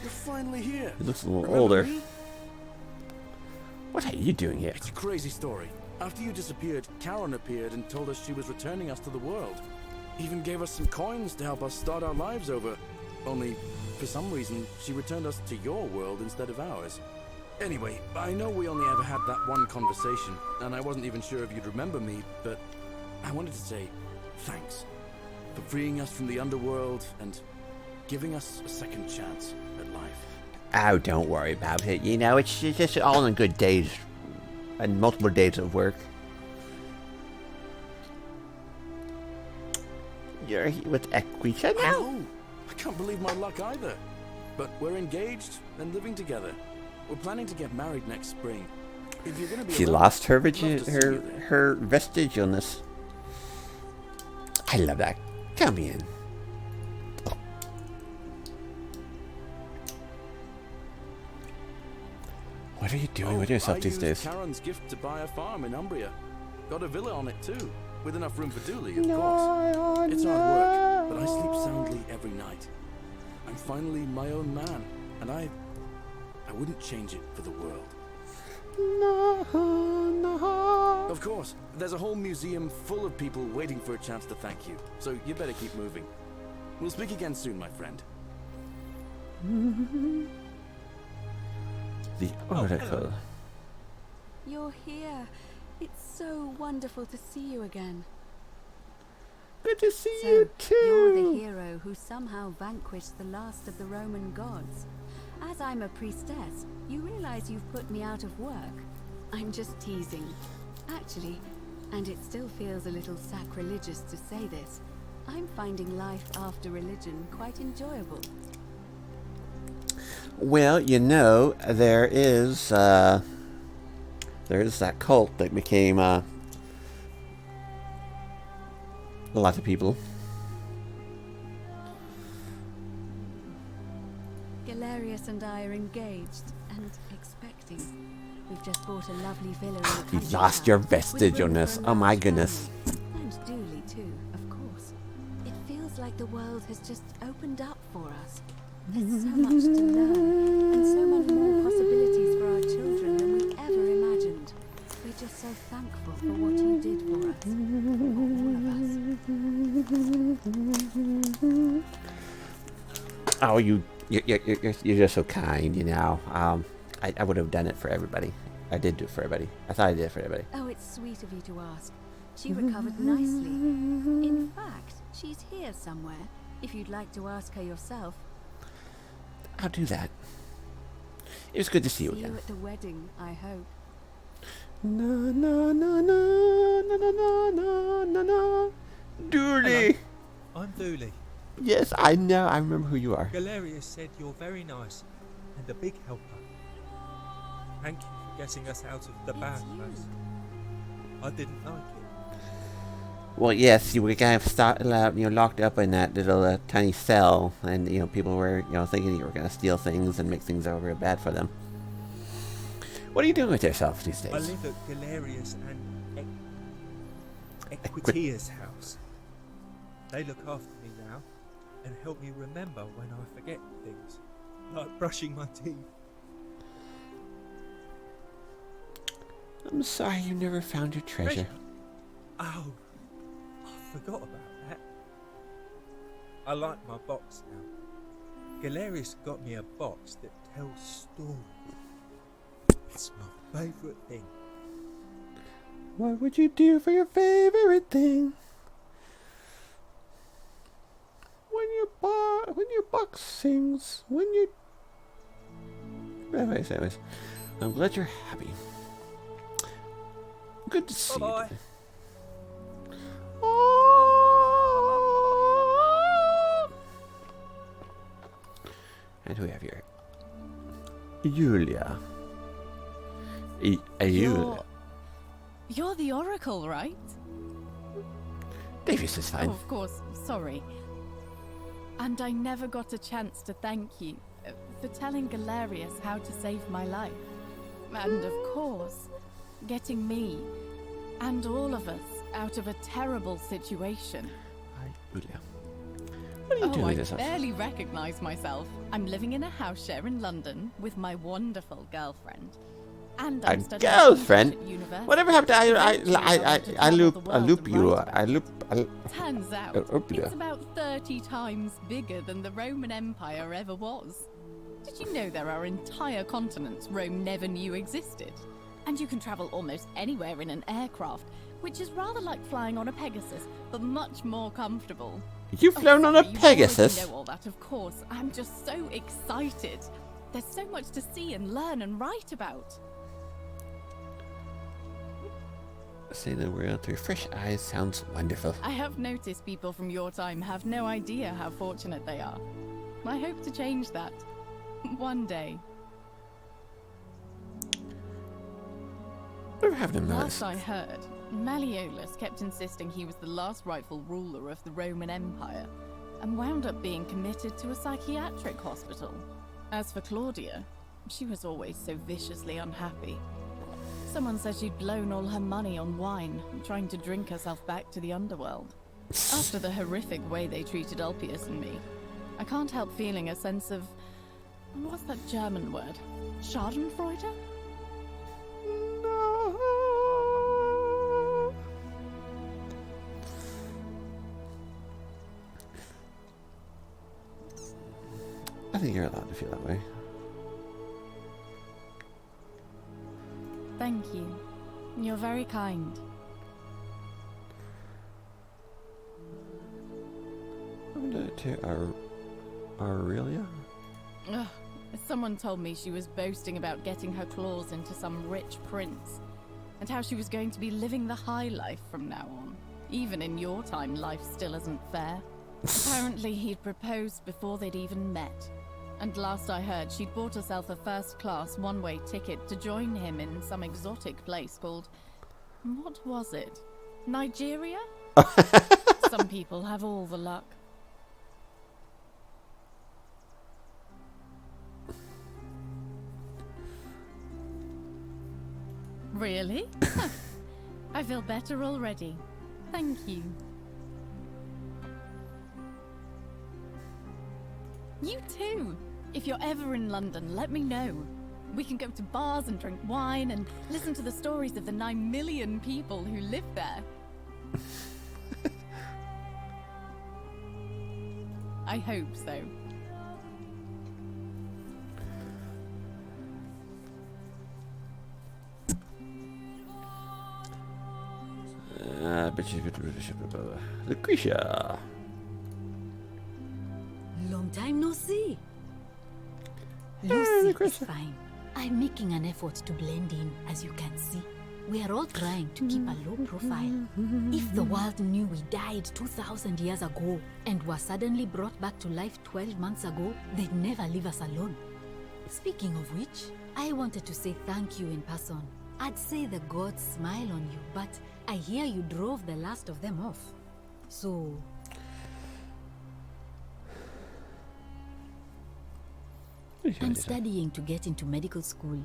You're finally here. He looks a little Remember older. me? What are you doing here? It's a crazy story. After you disappeared, Karen appeared and told us she was returning us to the world. Even gave us some coins to help us start our lives over. Only, for some reason, she returned us to your world instead of ours. Anyway, I know we only ever had that one conversation, and I wasn't even sure if you'd remember me, but I wanted to say thanks for freeing us from the underworld and giving us a second chance at life. Oh, don't worry about it. You know, it's just all in good days and multiple days of work. You're here with Equitia I now? know. I can't believe my luck either. But we're engaged and living together. We're planning to get married next spring. If you're gonna be She around, lost her I'd love to see you there. her vestigialness. I love that. Come in. What are you doing with yourself these days? Karen's gift to buy a farm in Umbria. Got a villa on it too, with enough room for Dooley, of course. It's hard work, but I sleep soundly every night. I'm finally my own man, and I wouldn't change it for the world. Of course, there's a whole museum full of people waiting for a chance to thank you, so you better keep moving. We'll speak again soon, my friend. The Oracle. You're here. It's so wonderful to see you again. Good to see So, you too. You're the hero who somehow vanquished the last of the Roman gods. As I'm a priestess, you realize you've put me out of work. I'm just teasing. Actually, and it still feels a little sacrilegious to say this, I'm finding life after religion quite enjoyable. Well, you know, there is that cult that became a lot of people. Galerius and I are engaged and expecting. We've just bought a lovely villa in the country. You lost your vestigialness. Oh my goodness. And Dooley too, of course. It feels like the world has just opened up for us. There's so much to learn, and so many more possibilities for our children than we ever imagined. We're just so thankful for what you did for us, for all of us. Oh, you're just so kind, you know. I would have done it for everybody. I did do it for everybody. I thought I did it for everybody. Oh, it's sweet of you to ask. She recovered nicely. In fact, she's here somewhere. If you'd like to ask her yourself. I'll do that. It was good to see you again. See you at the wedding, I hope. No, no, no, no, no, no, no, no, no. Dooley. I'm Dooley. Yes, I know. I remember who you are. Gallerius said you're very nice and a big helper. Thank you for getting us out of the bad place. I didn't like it. Well, yes, you were kind of locked up in that little tiny cell, and people were thinking you were going to steal things and make things over bad for them. What are you doing with yourself these days? I live at Gallerius and Equitia's house. They look after me now and help me remember when I forget things, like brushing my teeth. I'm sorry you never found your treasure. Oh, I forgot about that. I like my box now. Gallerius got me a box that tells stories. It's my favourite thing. What would you do for your favorite thing? When your box sings, Anyways, I'm glad you're happy. Good to see you. And who we have here? Julia. You're the Oracle, right? Davies is fine. Oh, of course, sorry. And I never got a chance to thank you for telling Gallerius how to save my life. And of course, getting me and all of us out of a terrible situation. Hi, Julia. What are you doing with yourself? I barely recognize myself. I'm living in a house share in London with my wonderful girlfriend. And I'm studying girlfriend? at university. Whatever happened to I loop you. Turns out, it's about 30 times bigger than the Roman Empire ever was. Did you know there are entire continents Rome never knew existed? And you can travel almost anywhere in an aircraft, which is rather like flying on a Pegasus, but much more comfortable. You've flown on a Pegasus? You know all that, of course. I'm just so excited. There's so much to see and learn and write about. Seeing the world through fresh eyes sounds wonderful. I have noticed people from your time have no idea how fortunate they are. I hope to change that. One day. What have happened to Last I heard, Malleolus kept insisting he was the last rightful ruler of the Roman Empire, and wound up being committed to a psychiatric hospital. As for Claudia, she was always so viciously unhappy. Someone said she'd blown all her money on wine, trying to drink herself back to the underworld. After the horrific way they treated Ulpius and me, I can't help feeling a sense of... what's that German word? Schadenfreude? No. I think you're allowed to feel that way. Thank you. You're very kind. To Aurelia? Ugh. Someone told me she was boasting about getting her claws into some rich prince, and how she was going to be living the high life from now on. Even in your time, life still isn't fair. Apparently he'd proposed before they'd even met. And last I heard, she'd bought herself a first-class one-way ticket to join him in some exotic place called... what was it? Nigeria? Some people have all the luck. Really? I feel better already. Thank you. You too! If you're ever in London, let me know. We can go to bars and drink wine and listen to the stories of the 9 million people who live there. I hope so. Equitia. Long time no see. Lucy is fine. I'm making an effort to blend in, as you can see. We are all trying to keep a low profile. If the world knew we died 2,000 years ago and were suddenly brought back to life 12 months ago, they'd never leave us alone. Speaking of which, I wanted to say thank you in person. I'd say the gods smile on you, but I hear you drove the last of them off. So... I'm studying to get into medical school.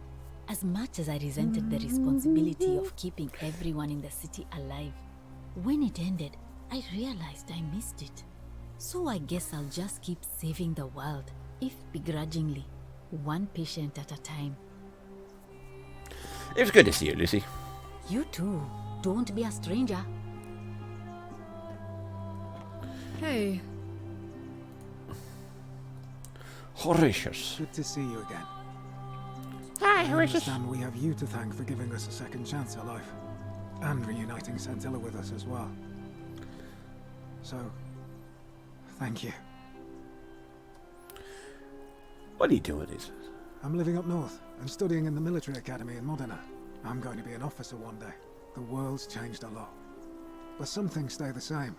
As much as I resented the responsibility of keeping everyone in the city alive, when it ended, I realized I missed it. So I guess I'll just keep saving the world, if begrudgingly, one patient at a time. It was good to see you, Lucy. You too. Don't be a stranger. Hey. Horatius. Good to see you again. Hi, I Horatius. understand we have you to thank for giving us a second chance at life. And reuniting Centilla with us as well. So, thank you. What are you doing these? I'm living up north and studying in the military academy in Modena. I'm going to be an officer one day. The world's changed a lot. But some things stay the same.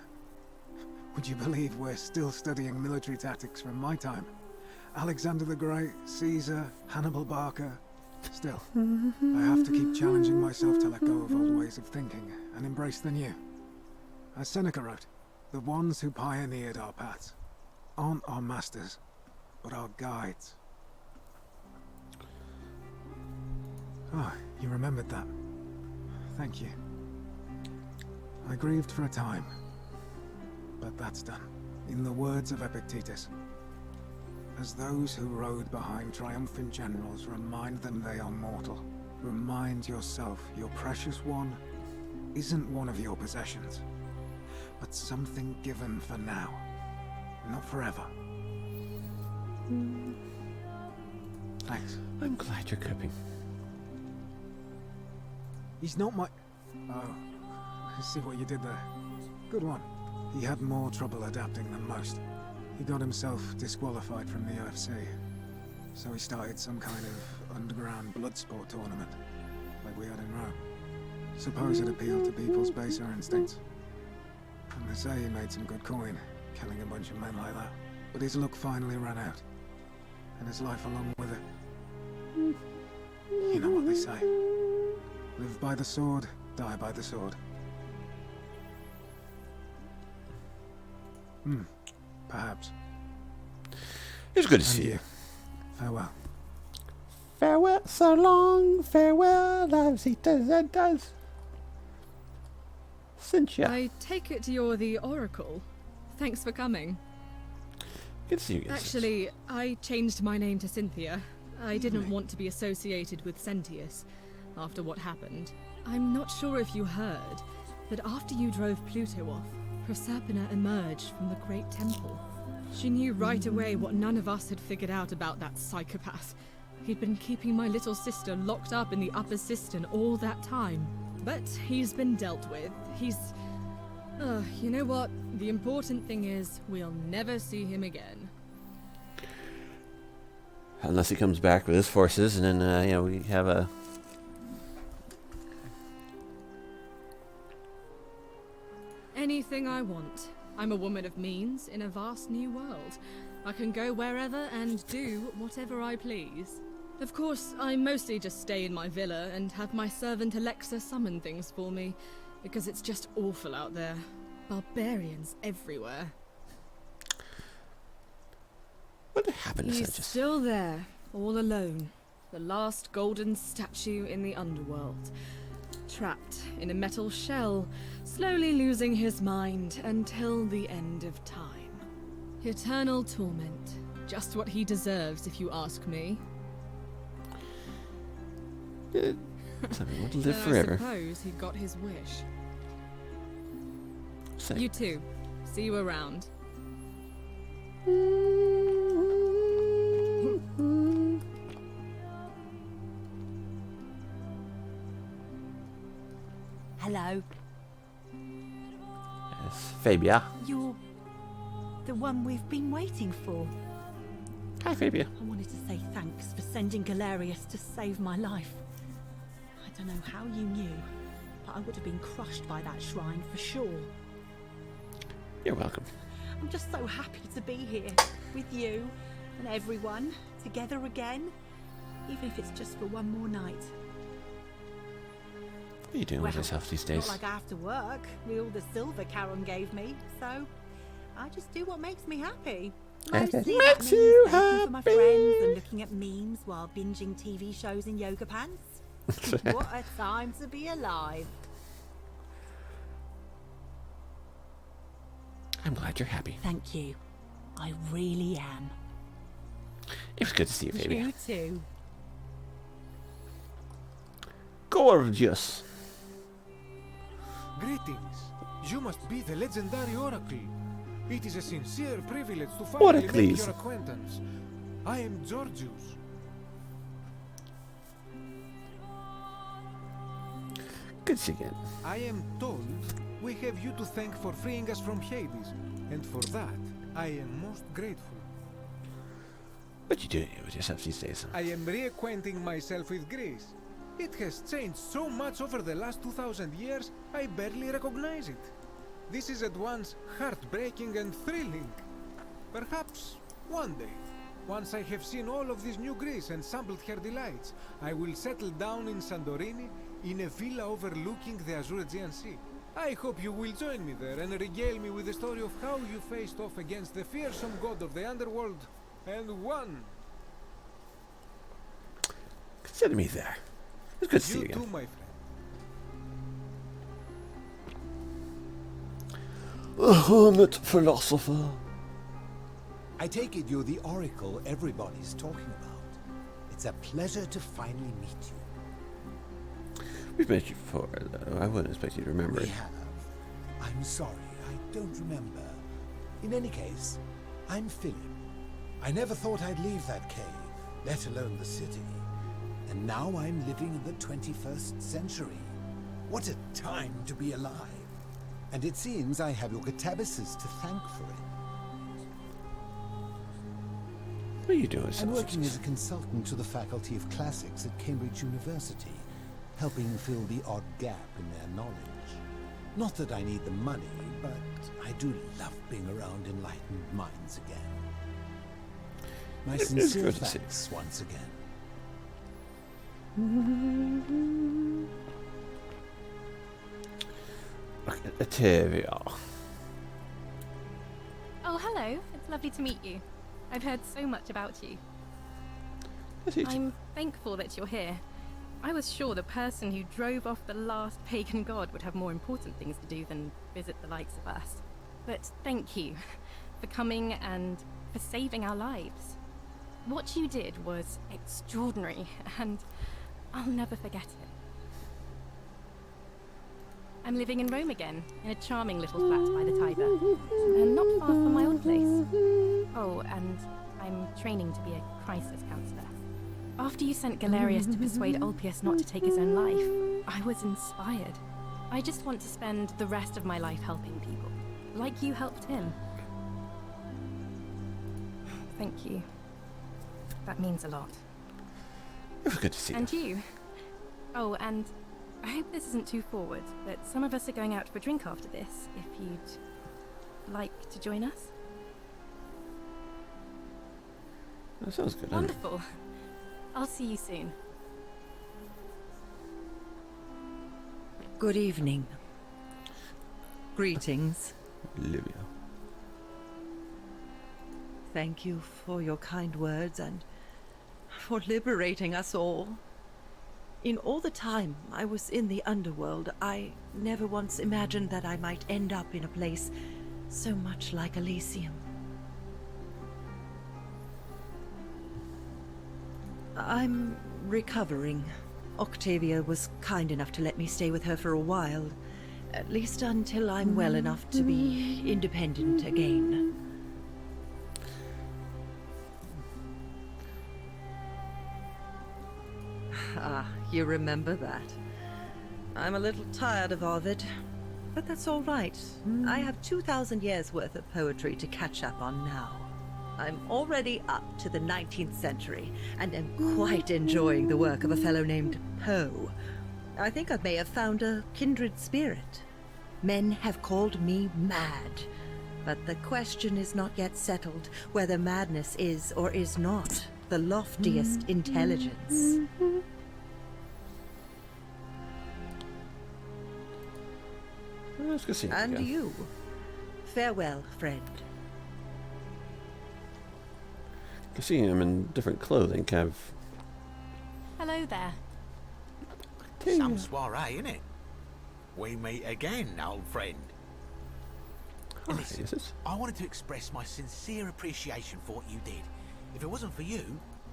Would you believe we're still studying military tactics from my time? Alexander the Great, Caesar, Hannibal Barca. Still, I have to keep challenging myself to let go of old ways of thinking and embrace the new. As Seneca wrote, the ones who pioneered our paths aren't our masters, but our guides. Ah, you remembered that. Thank you. I grieved for a time, but that's done. In the words of Epictetus, as those who rode behind triumphant generals remind them they are mortal, remind yourself your precious one isn't one of your possessions, but something given for now, not forever. Thanks. I'm glad you're coping. He's not my... Oh, I see what you did there. Good one. He had more trouble adapting than most. He got himself disqualified from the UFC, so he started some kind of underground blood sport tournament, like we had in Rome. Suppose it appealed to people's baser instincts. And they say he made some good coin, killing a bunch of men like that. But his luck finally ran out, and his life along with it. You know what they say. Live by the sword, die by the sword. Perhaps. It was good to see you. Farewell. Farewell, so long, farewell, Lavzita does. Cynthia. I take it you're the Oracle. Thanks for coming. Good to see you again. Actually, I changed my name to Cynthia. I didn't want to be associated with Sentius after what happened. I'm not sure if you heard, but after you drove Pluto off, Proserpina emerged from the Great Temple. She knew right away what none of us had figured out about that psychopath. He'd been keeping my little sister locked up in the upper cistern all that time. But he's been dealt with. He's... you know what? The important thing is, we'll never see him again. Unless he comes back with his forces, and then, we have a... Anything I want. I'm a woman of means in a vast new world. I can go wherever and do whatever I please. Of course, I mostly just stay in my villa and have my servant Alexa summon things for me, because it's just awful out there. Barbarians everywhere. What happened to He's still there, all alone. The last golden statue in the underworld. Trapped in a metal shell, slowly losing his mind until the end of time. Eternal torment. Just what he deserves, if you ask me. Something would live So forever. I suppose he got his wish. Sick. You too. See you around. Hello. Yes, Fabia. You're the one we've been waiting for. Hi, Fabia. I wanted to say thanks for sending Gallerius to save my life. I don't know how you knew, but I would have been crushed by that shrine for sure. You're welcome. I'm just so happy to be here with you and everyone together again, even if it's just for one more night. What are you doing with yourself these days? Not like I have to work with all the silver Karen gave me, so I just do what makes me happy. Mostly that means baking for my friends and looking at memes while binging TV shows in yoga pants. What a time to be alive. I'm glad you're happy. Thank you. I really am. It was good to see you, Fabia. You too. Gorgeous. Greetings. You must be the legendary Oracle. It is a sincere privilege to finally make your acquaintance. I am Georgius. Good to see you again. I am told we have you to thank for freeing us from Hades, and for that I am most grateful. What you doing with yourself these days? I am reacquainting myself with Greece. It has changed so much over the last 2,000 years, I barely recognize it. This is at once heartbreaking and thrilling. Perhaps one day, once I have seen all of this new Greece and sampled her delights, I will settle down in Santorini in a villa overlooking the Azure Aegean Sea. I hope you will join me there and regale me with the story of how you faced off against the fearsome god of the underworld and won. Consider me there. It's good to see you again. You too, my friend. The hermit philosopher. I take it you're the oracle everybody's talking about. It's a pleasure to finally meet you. We've met you before, though. I wouldn't expect you to remember We it. have. I'm sorry, I don't remember. In any case, I'm Philip. I never thought I'd leave that cave, let alone the city. And now I'm living in the 21st century. What a time to be alive. And it seems I have your catabasis to thank for it. What are you doing? I'm working as a consultant to the Faculty of Classics at Cambridge University, helping fill the odd gap in their knowledge. Not that I need the money, but I do love being around enlightened minds again. My sincere thanks once again. Equitia. Oh, hello. It's lovely to meet you. I've heard so much about you. I'm thankful that you're here. I was sure the person who drove off the last pagan god would have more important things to do than visit the likes of us. But thank you for coming and for saving our lives. What you did was extraordinary, and I'll never forget it. I'm living in Rome again, in a charming little flat by the Tiber, and not far from my old place. Oh, and I'm training to be a crisis counselor. After you sent Gallerius to persuade Ulpius not to take his own life, I was inspired. I just want to spend the rest of my life helping people, like you helped him. Thank you. That means a lot. It was good to see you. And you. Oh, and I hope this isn't too forward, but some of us are going out for a drink after this, if you'd like to join us? That sounds good. Wonderful. I'll see you soon. Good evening. Greetings. Livia. Thank you for your kind words and for liberating us all. In all the time I was in the underworld, I never once imagined that I might end up in a place so much like Elysium. I'm recovering. Octavia was kind enough to let me stay with her for a while, at least until I'm well enough to be independent again. Ah, you remember that. I'm a little tired of Ovid, but that's all right. I have 2,000 years worth of poetry to catch up on now. I'm already up to the 19th century, and am quite enjoying the work of a fellow named Poe. I think I may have found a kindred spirit. Men have called me mad, but the question is not yet settled whether madness is or is not the loftiest intelligence. Let's go see him And again. you. Farewell, friend. I see him in different clothing, kind of. Hello there. Some soiree, innit? We meet again, old friend. And listen, I wanted to express my sincere appreciation for what you did. If it wasn't for you,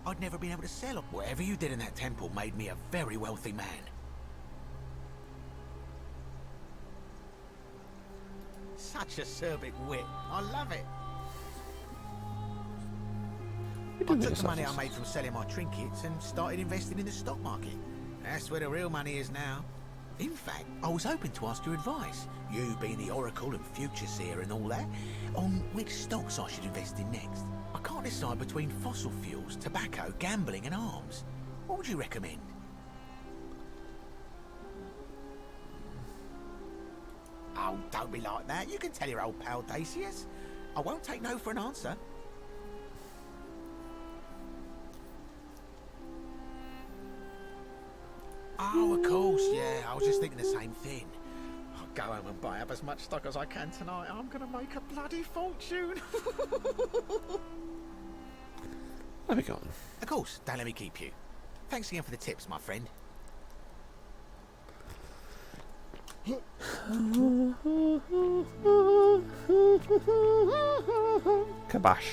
I'd never been able to sell it. Whatever you did in that temple made me a very wealthy man. Such acerbic wit. I love it. I took the money I made from selling my trinkets and started investing in the stock market. That's where the real money is now. In fact, I was hoping to ask your advice, you being the Oracle and Future Seer and all that, on which stocks I should invest in next. I can't decide between fossil fuels, tobacco, gambling and arms. What would you recommend? Oh, don't be like that. You can tell your old pal Dacius. I won't take no for an answer. Oh, of course, yeah. I was just thinking the same thing. I'll go home and buy up as much stock as I can tonight. I'm going to make a bloody fortune. Let me go on. Of course, don't let me keep you. Thanks again for the tips, my friend. Kabash.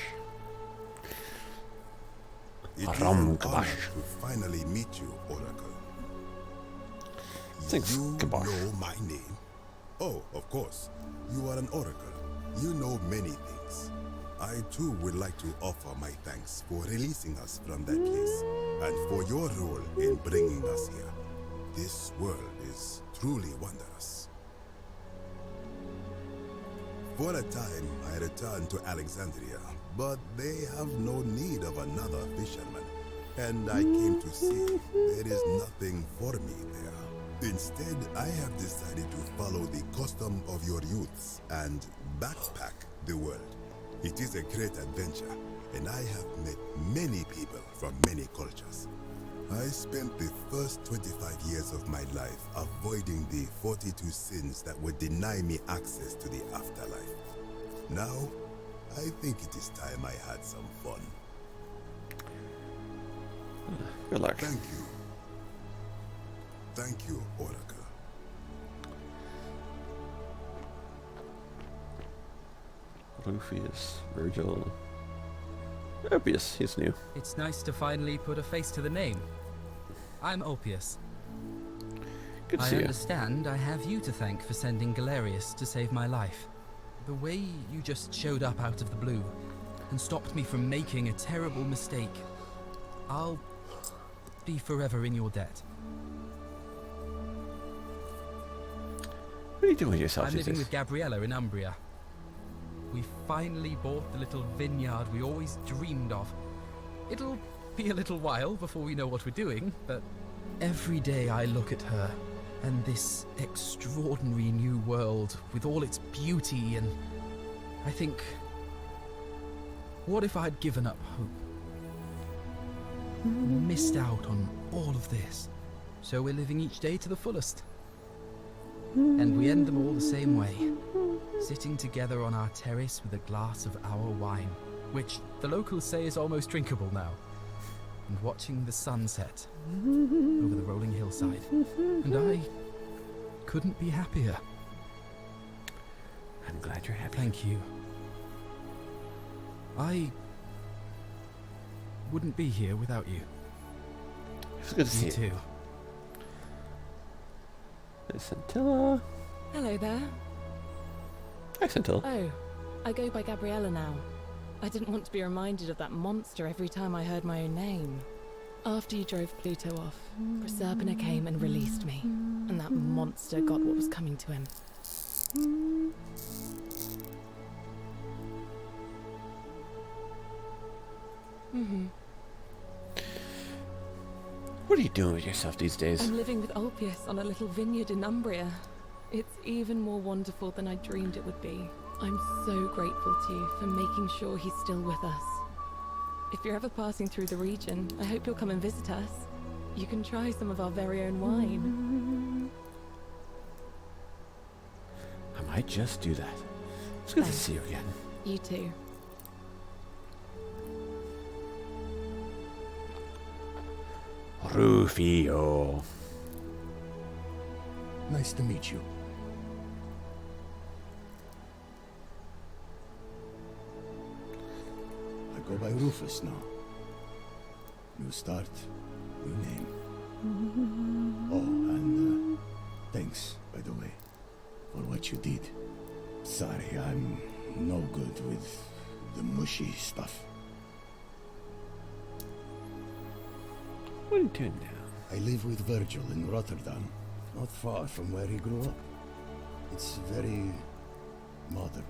It is Rum an honor kabash. to finally meet you, Oracle. Thanks, you kabash. know my name? Oh, of course. You are an Oracle. You know many things. I too would like to offer my thanks for releasing us from that place and for your role in bringing us here. This world is truly wondrous. For a time, I returned to Alexandria, but they have no need of another fisherman, and I came to see there is nothing for me there. Instead, I have decided to follow the custom of your youths and backpack the world. It is a great adventure, and I have met many people from many cultures. I spent the first 25 years of my life avoiding the 42 sins that would deny me access to the afterlife. Now, I think it is time I had some fun. Good luck. Thank you. Thank you, Oracle. Rufius, Virgil. Opius, he's new. It's nice to finally put a face to the name. I'm Opius. Good to I see you. understand I have you to thank for sending Gallerius to save my life. The way you just showed up out of the blue and stopped me from making a terrible mistake. I'll be forever in your debt. What are you doing with yourself I'm these living days? with Gabriella in Umbria. We finally bought the little vineyard we always dreamed of. It'll be a little while before we know what we're doing, but every day I look at her and this extraordinary new world with all its beauty and I think, what if I'd given up hope? Missed out on all of this. So we're living each day to the fullest. And we end them all the same way. Sitting together on our terrace with a glass of our wine, which the locals say is almost drinkable now. And watching the sunset over the rolling hillside. And I couldn't be happier. I'm glad you're happy. Thank you. I wouldn't be here without you. It's good to see you. too. There's Scintilla. Hello there. Hi, Scintilla. Oh, I go by Gabriella now. I didn't want to be reminded of that monster every time I heard my own name. After you drove Pluto off, Proserpina came and released me, and that monster got what was coming to him. What are you doing with yourself these days? I'm living with Ulpius on a little vineyard in Umbria. It's even more wonderful than I dreamed it would be. I'm so grateful to you for making sure he's still with us. If you're ever passing through the region, I hope you'll come and visit us. You can try some of our very own wine. I might just do that. It's good to see you again. You too. Rufio. Nice to meet you. I go by Rufus now. New start, new name. Oh, and thanks, by the way, for what you did. Sorry, I'm no good with the mushy stuff. What are you doing now? I live with Virgil in Rotterdam, not far from where he grew up. It's very modern.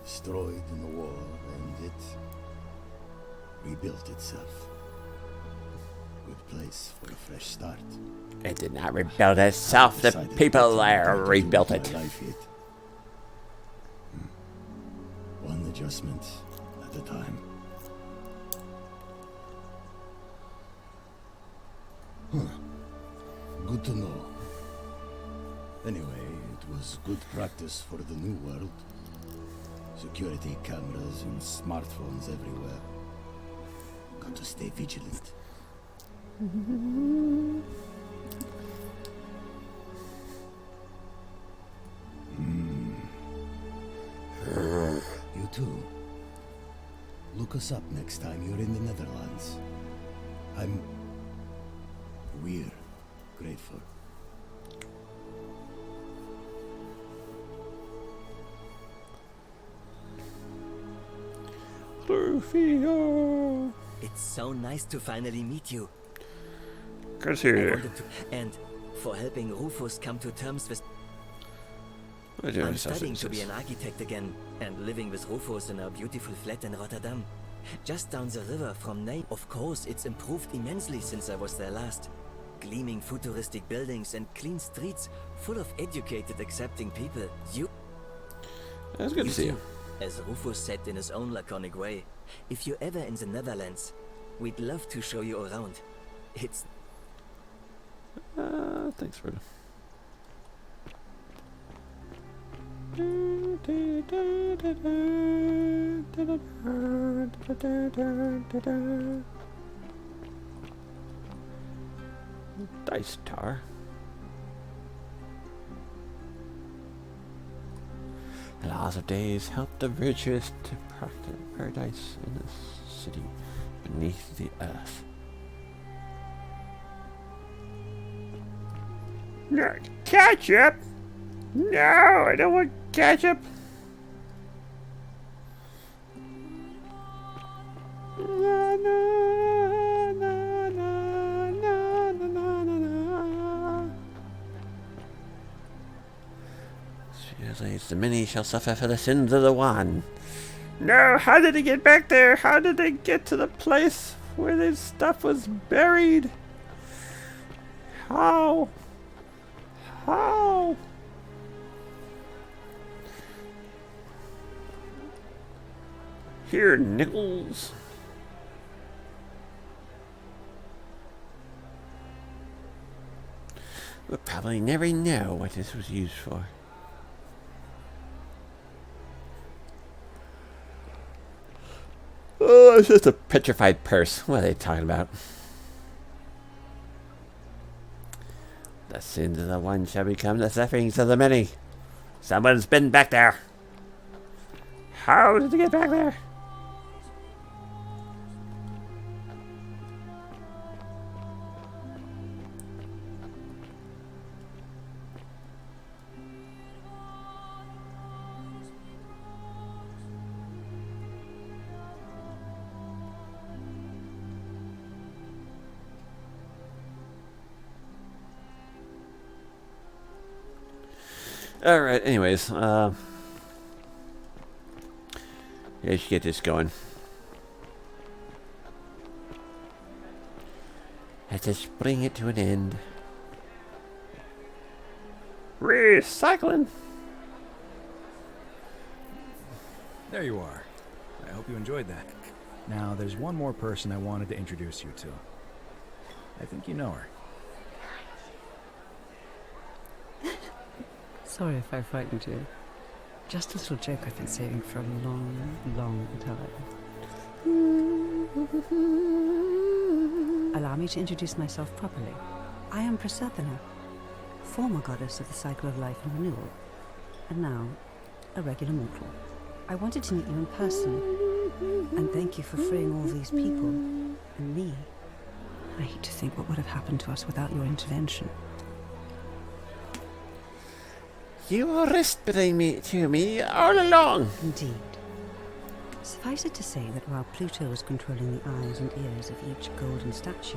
Destroyed in the war, and it rebuilt itself. Good place for a fresh start. It did not rebuild itself. The people there rebuilt it. One adjustment at a time. Good to know. Anyway, it was good practice for the new world. Security cameras and smartphones everywhere. Got to stay vigilant. You too. Look us up next time you're in the Netherlands. We're grateful. Rufio. It's so nice to finally meet you. Good to see you. And for helping Rufus come to terms with... What are you I'm studying to be an architect again, and living with Rufus in a beautiful flat in Rotterdam. Just down the river from Ney. Of course, it's improved immensely since I was there last. Gleaming futuristic buildings and clean streets full of educated, accepting people. That's good to see you. As Rufus said in his own laconic way, if you're ever in the Netherlands, we'd love to show you around. It's... thanks, Frodo. Dice Tower. The laws of days help the virtuous to practice paradise in the city beneath the earth. No, ketchup! No, I don't want ketchup! No, no, no, no, no, no, no, no. Seriously, the many shall suffer for the sins of the one. No, how did he get back there? How did they get to the place where this stuff was buried? How? How? Here, Nichols. We'll probably never know what this was used for. Oh, it's just a petrified purse. What are they talking about? The sins of the one shall become the sufferings of the many. Someone's been back there. How did they get back there? Alright, anyways, let's get this going. Let's just bring it to an end. Recycling! There you are. I hope you enjoyed that. Now, there's one more person I wanted to introduce you to. I think you know her. Sorry if I frightened you. Just a little joke I've been saving for a long, long time. Allow me to introduce myself properly. I am Proserpina, former goddess of the cycle of life and renewal, and now a regular mortal. I wanted to meet you in person, and thank you for freeing all these people, and me. I hate to think what would have happened to us without your intervention. You were whispering to me all along. Indeed. Suffice it to say that while Pluto was controlling the eyes and ears of each golden statue,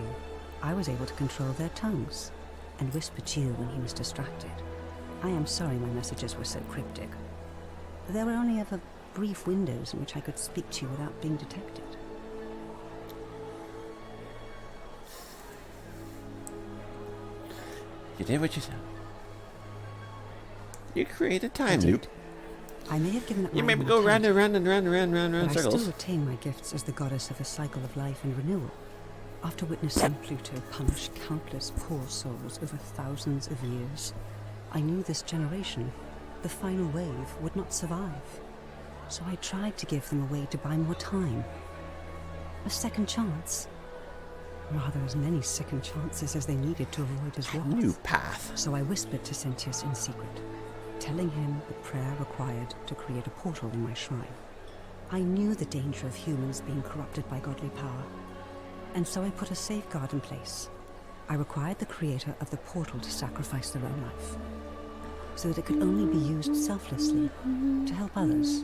I was able to control their tongues and whisper to you when he was distracted. I am sorry my messages were so cryptic. There were only ever brief windows in which I could speak to you without being detected. You did what you said. You created a time loop. I may have given up you my made me go round and round and round and round and round in but circles. I still retain my gifts as the goddess of the cycle of life and renewal. After witnessing Pluto punish countless poor souls over thousands of years, I knew this generation, the final wave, would not survive. So I tried to give them a way to buy more time. A second chance. Rather, as many second chances as they needed to avoid his wrath. New path. So I whispered to Sentius in secret, telling him the prayer required to create a portal in my shrine. I knew the danger of humans being corrupted by godly power, and so I put a safeguard in place. I required the creator of the portal to sacrifice their own life, so that it could only be used selflessly to help others.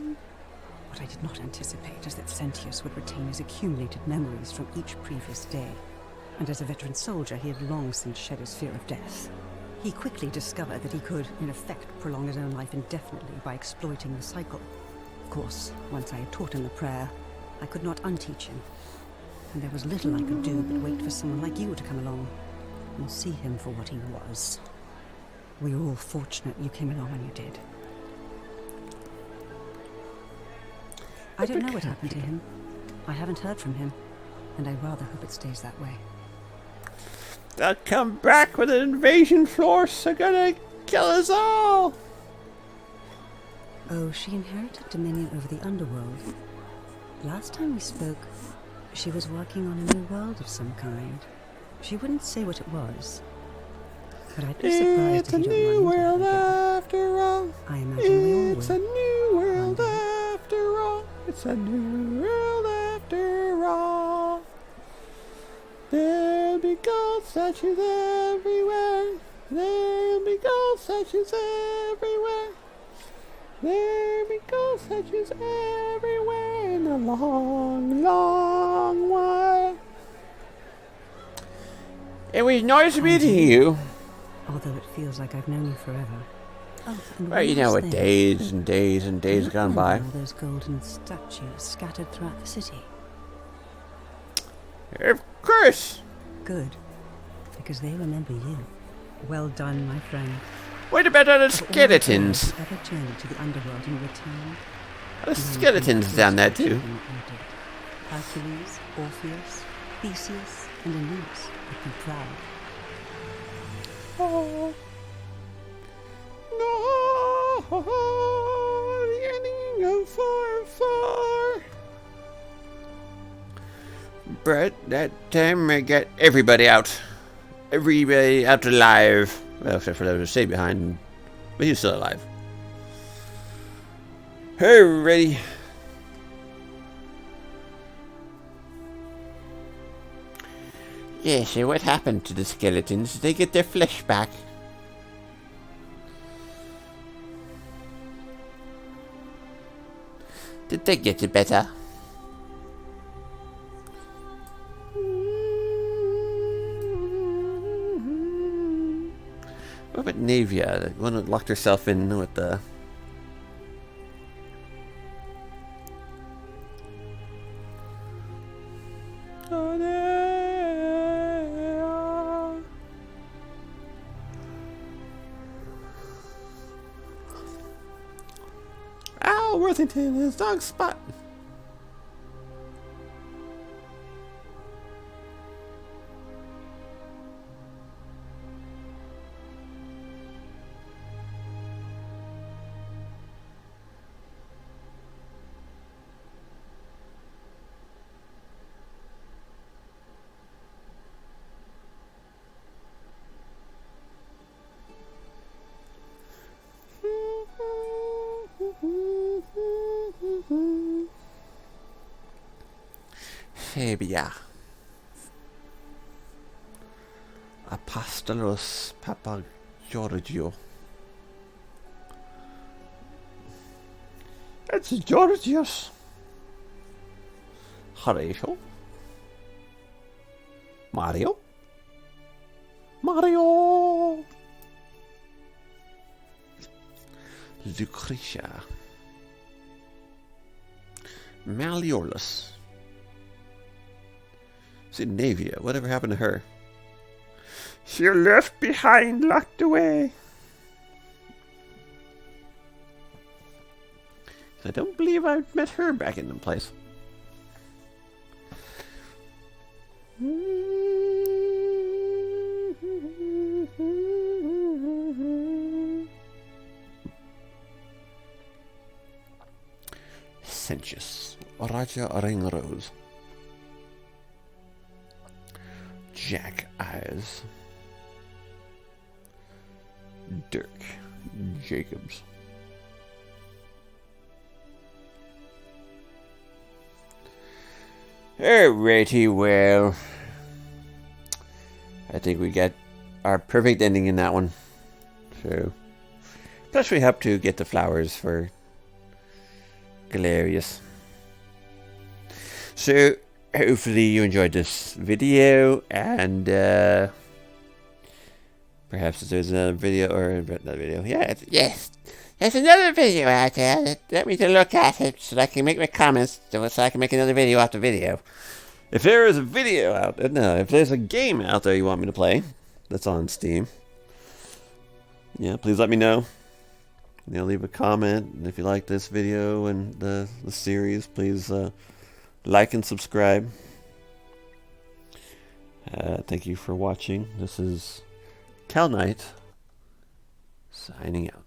What I did not anticipate is that Sentius would retain his accumulated memories from each previous day, and as a veteran soldier he had long since shed his fear of death. He quickly discovered that he could, in effect, prolong his own life indefinitely by exploiting the cycle. Of course, once I had taught him the prayer, I could not unteach him, and there was little I could do but wait for someone like you to come along and see him for what he was. We were all fortunate you came along when you did. I don't know what happened to him. I haven't heard from him, and I rather hope it stays that way. They'll come back with an invasion force. They're gonna kill us all. Oh, she inherited dominion over the underworld. Last time we spoke, she was working on a new world of some kind. She wouldn't say what it was, but I'd be surprised if you don't run into her again. It's a new world after all. I imagine we all will. It's a new world after all. It's a new world after all. There'll be gold statues everywhere. There'll be gold statues everywhere. There'll be gold statues everywhere in a long, long while. It was nice meeting you. Although it feels like I've known you forever. Oh, and Well, you know what days and days and days gone by. All those golden statues scattered throughout the city. Of course. Good, because they remember you. Well done, my friend. What about the skeletons? Ever journeyed to the underworld and returned? The skeletons down there too. Hercules, Orpheus, Theseus, and Aeneas would be proud. Oh. No, the ending of 4-4. But that time I got everybody out. Everybody out alive. Well, except for those who stayed behind. But he's still alive. Hey, ready. Yeah, so what happened to the skeletons? Did they get their flesh back? Did they get it better? What about Navia, the one that locked herself in with the... Al Worthington, his dog Spot. Fabia. Apostolos Papa Giorgio. It's Georgios. Horatio. Mario. Mario. Lucretia. Malleolus. Navia, whatever happened to her? She left behind, locked away. I don't believe I've met her back in the place. Sentius, Raja Ringrose. Jack Eyes. Dirk Jacobs. Alrighty, well, I think we got our perfect ending in that one. So, plus we have to get the flowers for Gallerius. So, hopefully you enjoyed this video, and perhaps there's another video, or another video. Yeah, yes, there's another video out there. Let me to look at it so I can make my comments, so I can make another video after video. If there is a video out there, no, if there's a game out there you want me to play that's on Steam, yeah, please let me know. You know, leave a comment, and if you like this video and the series, please like and subscribe. Thank you for watching. This is Cal Knight signing out.